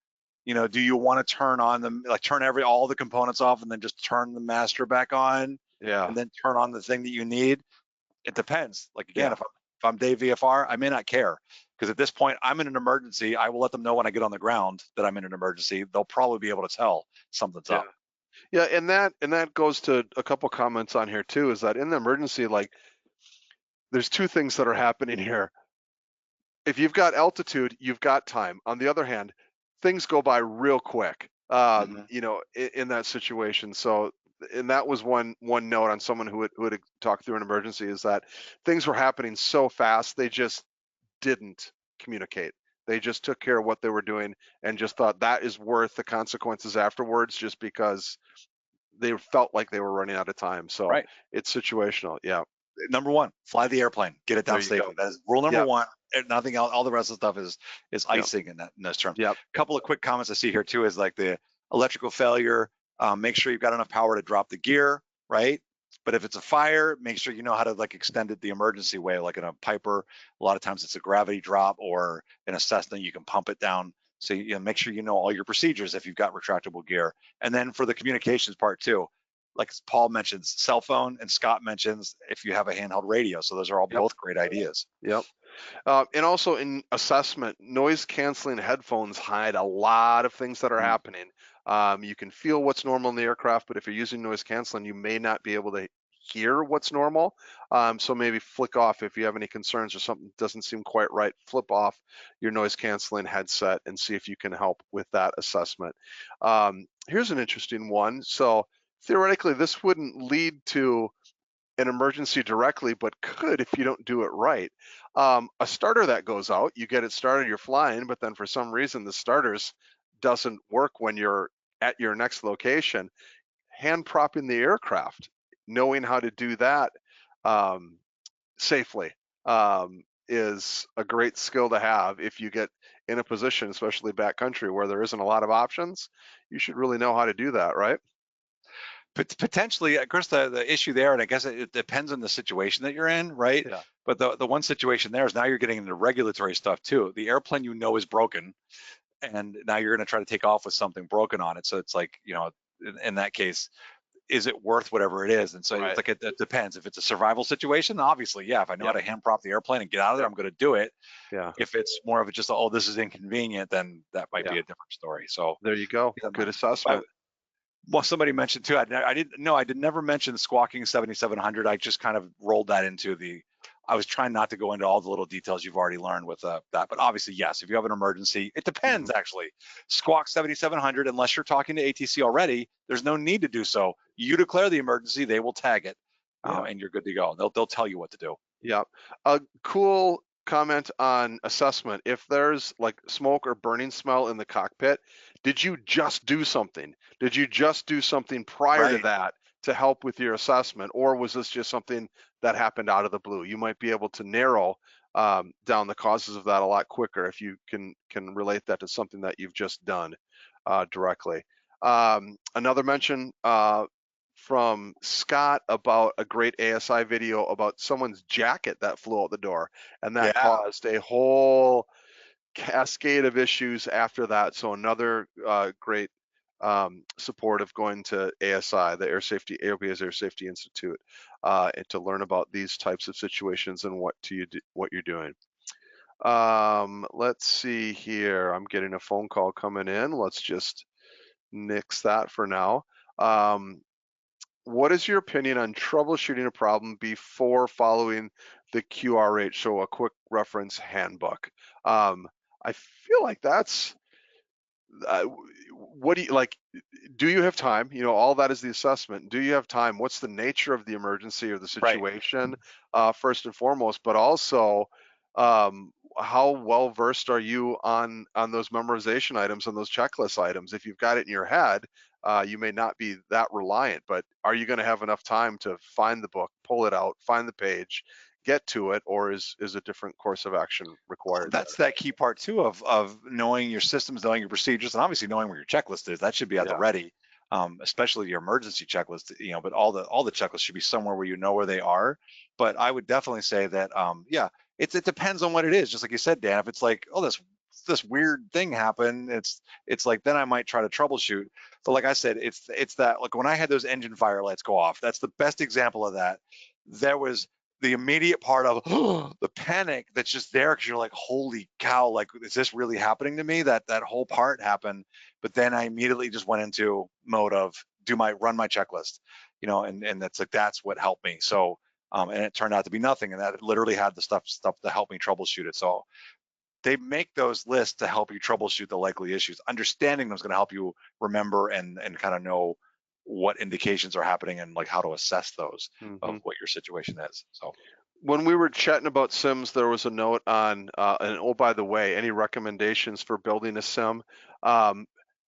do you want to turn on them, like turn all the components off and then just turn the master back on? Yeah. And then turn on the thing that you need. It depends. Like again, if I'm Dave VFR, I may not care because at this point I'm in an emergency. I will let them know when I get on the ground that I'm in an emergency. They'll probably be able to tell something's up. Yeah, and that goes to a couple comments on here too. Is that in the emergency, like there's two things that are happening here. If you've got altitude, you've got time. On the other hand, things go by real quick. In that situation. So, and that was one note on someone who would talk through an emergency is that things were happening so fast they just didn't communicate. They just took care of what they were doing and just thought that is worth the consequences afterwards, just because they felt like they were running out of time. So Right. it's situational. Yeah. Number one, fly the airplane, get it There down you go. safely. That is rule number Yep. one. And nothing else. All the rest of the stuff is Yep. icing in those terms. Yep. A couple of quick comments I see here too is like the electrical failure. Make sure you've got enough power to drop the gear, right? But if it's a fire, make sure you know how to like extend it the emergency way, like in a Piper. A lot of times it's a gravity drop, or in a Cessna you can pump it down. So you know, make sure you know all your procedures if you've got retractable gear. And then for the communications part too, like Paul mentions cell phone and Scott mentions if you have a handheld radio. So those are all Yep. both great ideas. Yep. And also in assessment, noise canceling headphones hide a lot of things that are happening. You can feel what's normal in the aircraft, but if you're using noise canceling, you may not be able to hear what's normal. So maybe flick off if you have any concerns or something doesn't seem quite right. Flip off your noise canceling headset and see if you can help with that assessment. Here's an interesting one. So theoretically, this wouldn't lead to an emergency directly, but could if you don't do it right. A starter that goes out, you get it started, you're flying, but then for some reason the starters doesn't work when you're at your next location. Hand propping the aircraft, knowing how to do that safely is a great skill to have. If you get in a position, especially backcountry, where there isn't a lot of options, you should really know how to do that, right? Potentially, of course, the issue there, and I guess it depends on the situation that you're in, right? Yeah. But the one situation there is now you're getting into regulatory stuff too. The airplane you know is broken, and now you're going to try to take off with something broken on it. So it's like, you know, in that case, is it worth whatever it is? And so Right. it's like it depends. If it's a survival situation, obviously, yeah. If I know how Yep. to hand prop the airplane and get out of there, I'm going to do it. Yeah. If it's more of a just oh, this is inconvenient, then that might be Yeah. a different story. So There you go. yeah, Good assessment. well, somebody mentioned too. I didn't. No, I did never mention squawking 7700. I just kind of rolled that into the. I was trying not to go into all the little details you've already learned with that, but obviously, yes. If you have an emergency, it depends actually. Squawk 7700, unless you're talking to ATC already, there's no need to do so. You declare the emergency, they will tag it, Yeah. and you're good to go. They'll tell you what to do. Yeah. A cool comment on assessment. If there's like smoke or burning smell in the cockpit, did you just do something? Did you just do something prior to Right. that to help with your assessment? Or was this just something that happened out of the blue? You might be able to narrow down the causes of that a lot quicker if you can relate that to something that you've just done directly. Another mention from Scott about a great ASI video about someone's jacket that flew out the door, and that Yeah. caused a whole cascade of issues after that. So another great support of going to ASI, the AOPA's Air Safety Institute, and to learn about these types of situations and what you're doing. Let's see here. I'm getting a phone call coming in. Let's just nix that for now. What is your opinion on troubleshooting a problem before following the QRH? So a quick reference handbook. I feel like that's, what do you like? Do you have time? You know, all that is the assessment. Do you have time? What's the nature of the emergency or the situation, first and foremost, but also, how well versed are you on those memorization items and those checklist items? If you've got it in your head, you may not be that reliant, but are you going to have enough time to find the book, pull it out, find the page, get to it, or is a different course of action required there? That's that key part too of knowing your systems, knowing your procedures, and obviously knowing where your checklist is. That should be at the Yeah. ready, especially your emergency checklist. You know, but all the checklists should be somewhere where you know where they are. But I would definitely say that, yeah, it depends on what it is. Just like you said, Dan. If it's like, oh, this weird thing happened, it's like then I might try to troubleshoot. But like I said, it's that like when I had those engine fire lights go off, that's the best example of that. There was the immediate part of the panic that's just there because you're like, holy cow, like, is this really happening to me? That whole part happened. But then I immediately just went into mode of run my checklist, you know, and that's like, that's what helped me. So, and it turned out to be nothing. And that literally had the stuff to help me troubleshoot it. So they make those lists to help you troubleshoot the likely issues. Understanding them is going to help you remember and kind of know what indications are happening and like how to assess those of what your situation is. So When we were chatting about sims, there was a note on, and oh, by the way, any recommendations for building a sim? Um,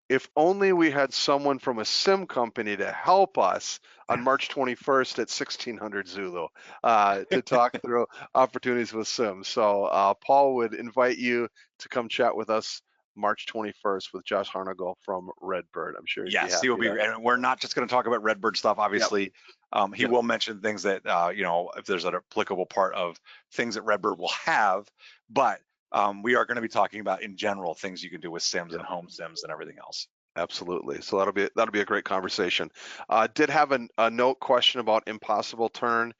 if only we had someone from a sim company to help us on March 21st at 1600 Zulu to talk through opportunities with sims. So Paul would invite you to come chat with us March 21st with Josh Harnagle from Redbird. I'm sure he'd be Yes, he will happy be, to. and we're not just going to talk about Redbird stuff. Yep. Obviously, he Yep. will mention things that if there's an applicable part of things that Redbird will have, but we are going to be talking about in general things you can do with sims and Yep. home sims and everything else. Absolutely. So that'll be a great conversation. Did have a note question about impossible turn,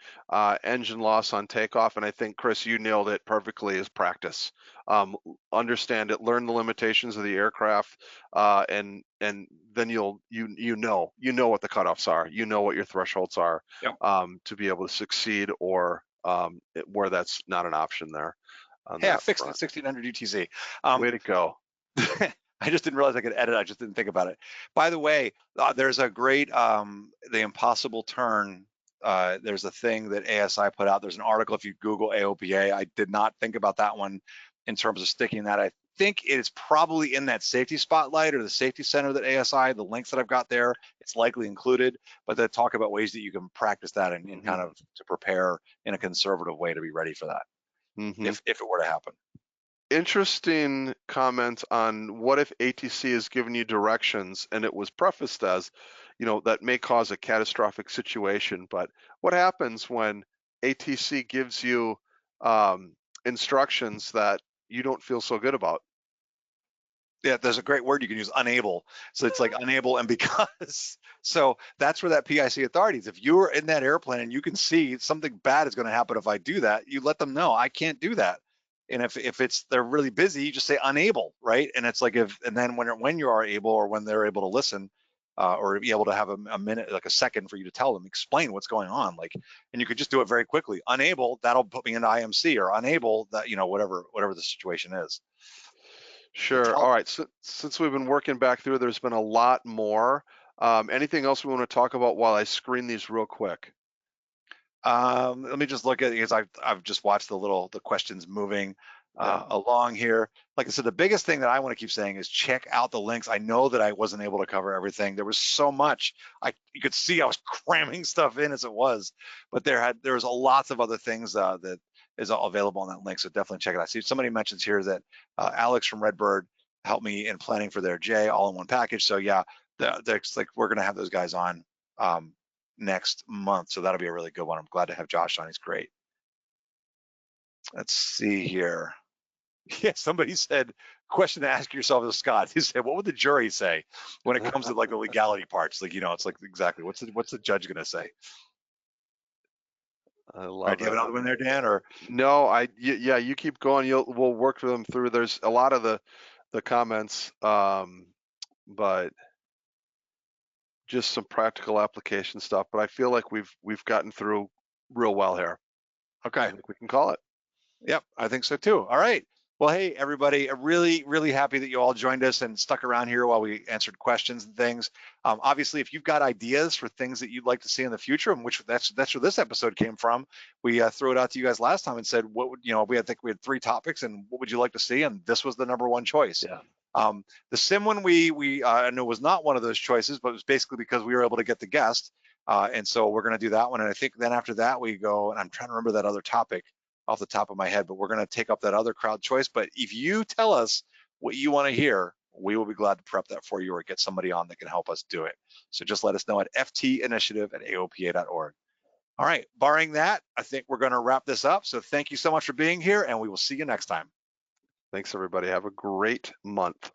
engine loss on takeoff, and I think Chris, you nailed it perfectly. Is practice. Understand it, learn the limitations of the aircraft, and then you know what the cutoffs are. You know what your thresholds are Yep. to be able to succeed, or where that's not an option there. On Hey, I that fixed front. it, 1600 UTC. Way to go. I just didn't realize I could edit. I just didn't think about it. By the way, there's a great the impossible turn. There's a thing that ASI put out. There's an article if you Google AOPA. I did not think about that one in terms of sticking that. I think it's probably in that safety spotlight or the safety center that ASI. The links that I've got there, it's likely included. But they talk about ways that you can practice that and kind of to prepare in a conservative way to be ready for that if it were to happen. Interesting comment on what if ATC has given you directions and it was prefaced as, that may cause a catastrophic situation. But what happens when ATC gives you instructions that you don't feel so good about? Yeah, there's a great word you can use, unable. So it's like unable and because. So that's where that PIC authority is. If you're in that airplane and you can see something bad is going to happen if I do that, you let them know I can't do that. And if they're really busy, you just say unable, right? And it's like and then when you are able or when they're able to listen, or be able to have a minute, like a second for you to tell them, explain what's going on, like, and you could just do it very quickly. Unable, that'll put me into IMC, or unable that whatever the situation is. Sure. All right. So, since we've been working back through, there's been a lot more. Anything else we want to talk about while I screen these real quick? Let me just look at it because I've just watched the questions moving along here. Like I said, the biggest thing that I want to keep saying is check out the links. I know that I wasn't able to cover everything. There was so much. You could see I was cramming stuff in as it was, but there was a lots of other things that is available on that link. So definitely check it out. I see somebody mentions here that Alex from Redbird helped me in planning for their J all in one package. So yeah, like we're gonna have those guys on next month. So that'll be a really good one. I'm glad to have Josh on. He's great. Let's see here. Yeah, somebody said, question to ask yourself is Scott. He said, what would the jury say when it comes to like the legality parts? Like, it's like exactly what's the judge gonna say? I All love right, do you have another one there, Dan? Or no, yeah, you keep going. We'll work them through. There's a lot of the comments, but just some practical application stuff. But I feel like we've gotten through real well here. okay. I think we can call it. Yep, I think so too. All right. Well, hey, everybody, I'm really, really happy that you all joined us and stuck around here while we answered questions and things. Obviously, if you've got ideas for things that you'd like to see in the future, and which that's where this episode came from, we threw it out to you guys last time and said, what would, I think we had 3 topics, and what would you like to see? And this was the #1 choice. Yeah. The sim one we know was not one of those choices, but it was basically because we were able to get the guest. And so we're going to do that one. And I think then after that, we go, and I'm trying to remember that other topic off the top of my head, but we're going to take up that other crowd choice. But if you tell us what you want to hear, we will be glad to prep that for you or get somebody on that can help us do it. So just let us know at ftinitiative@aopa.org. All right, barring that, I think we're going to wrap this up. So thank you so much for being here, and we will see you next time. Thanks, everybody. Have a great month.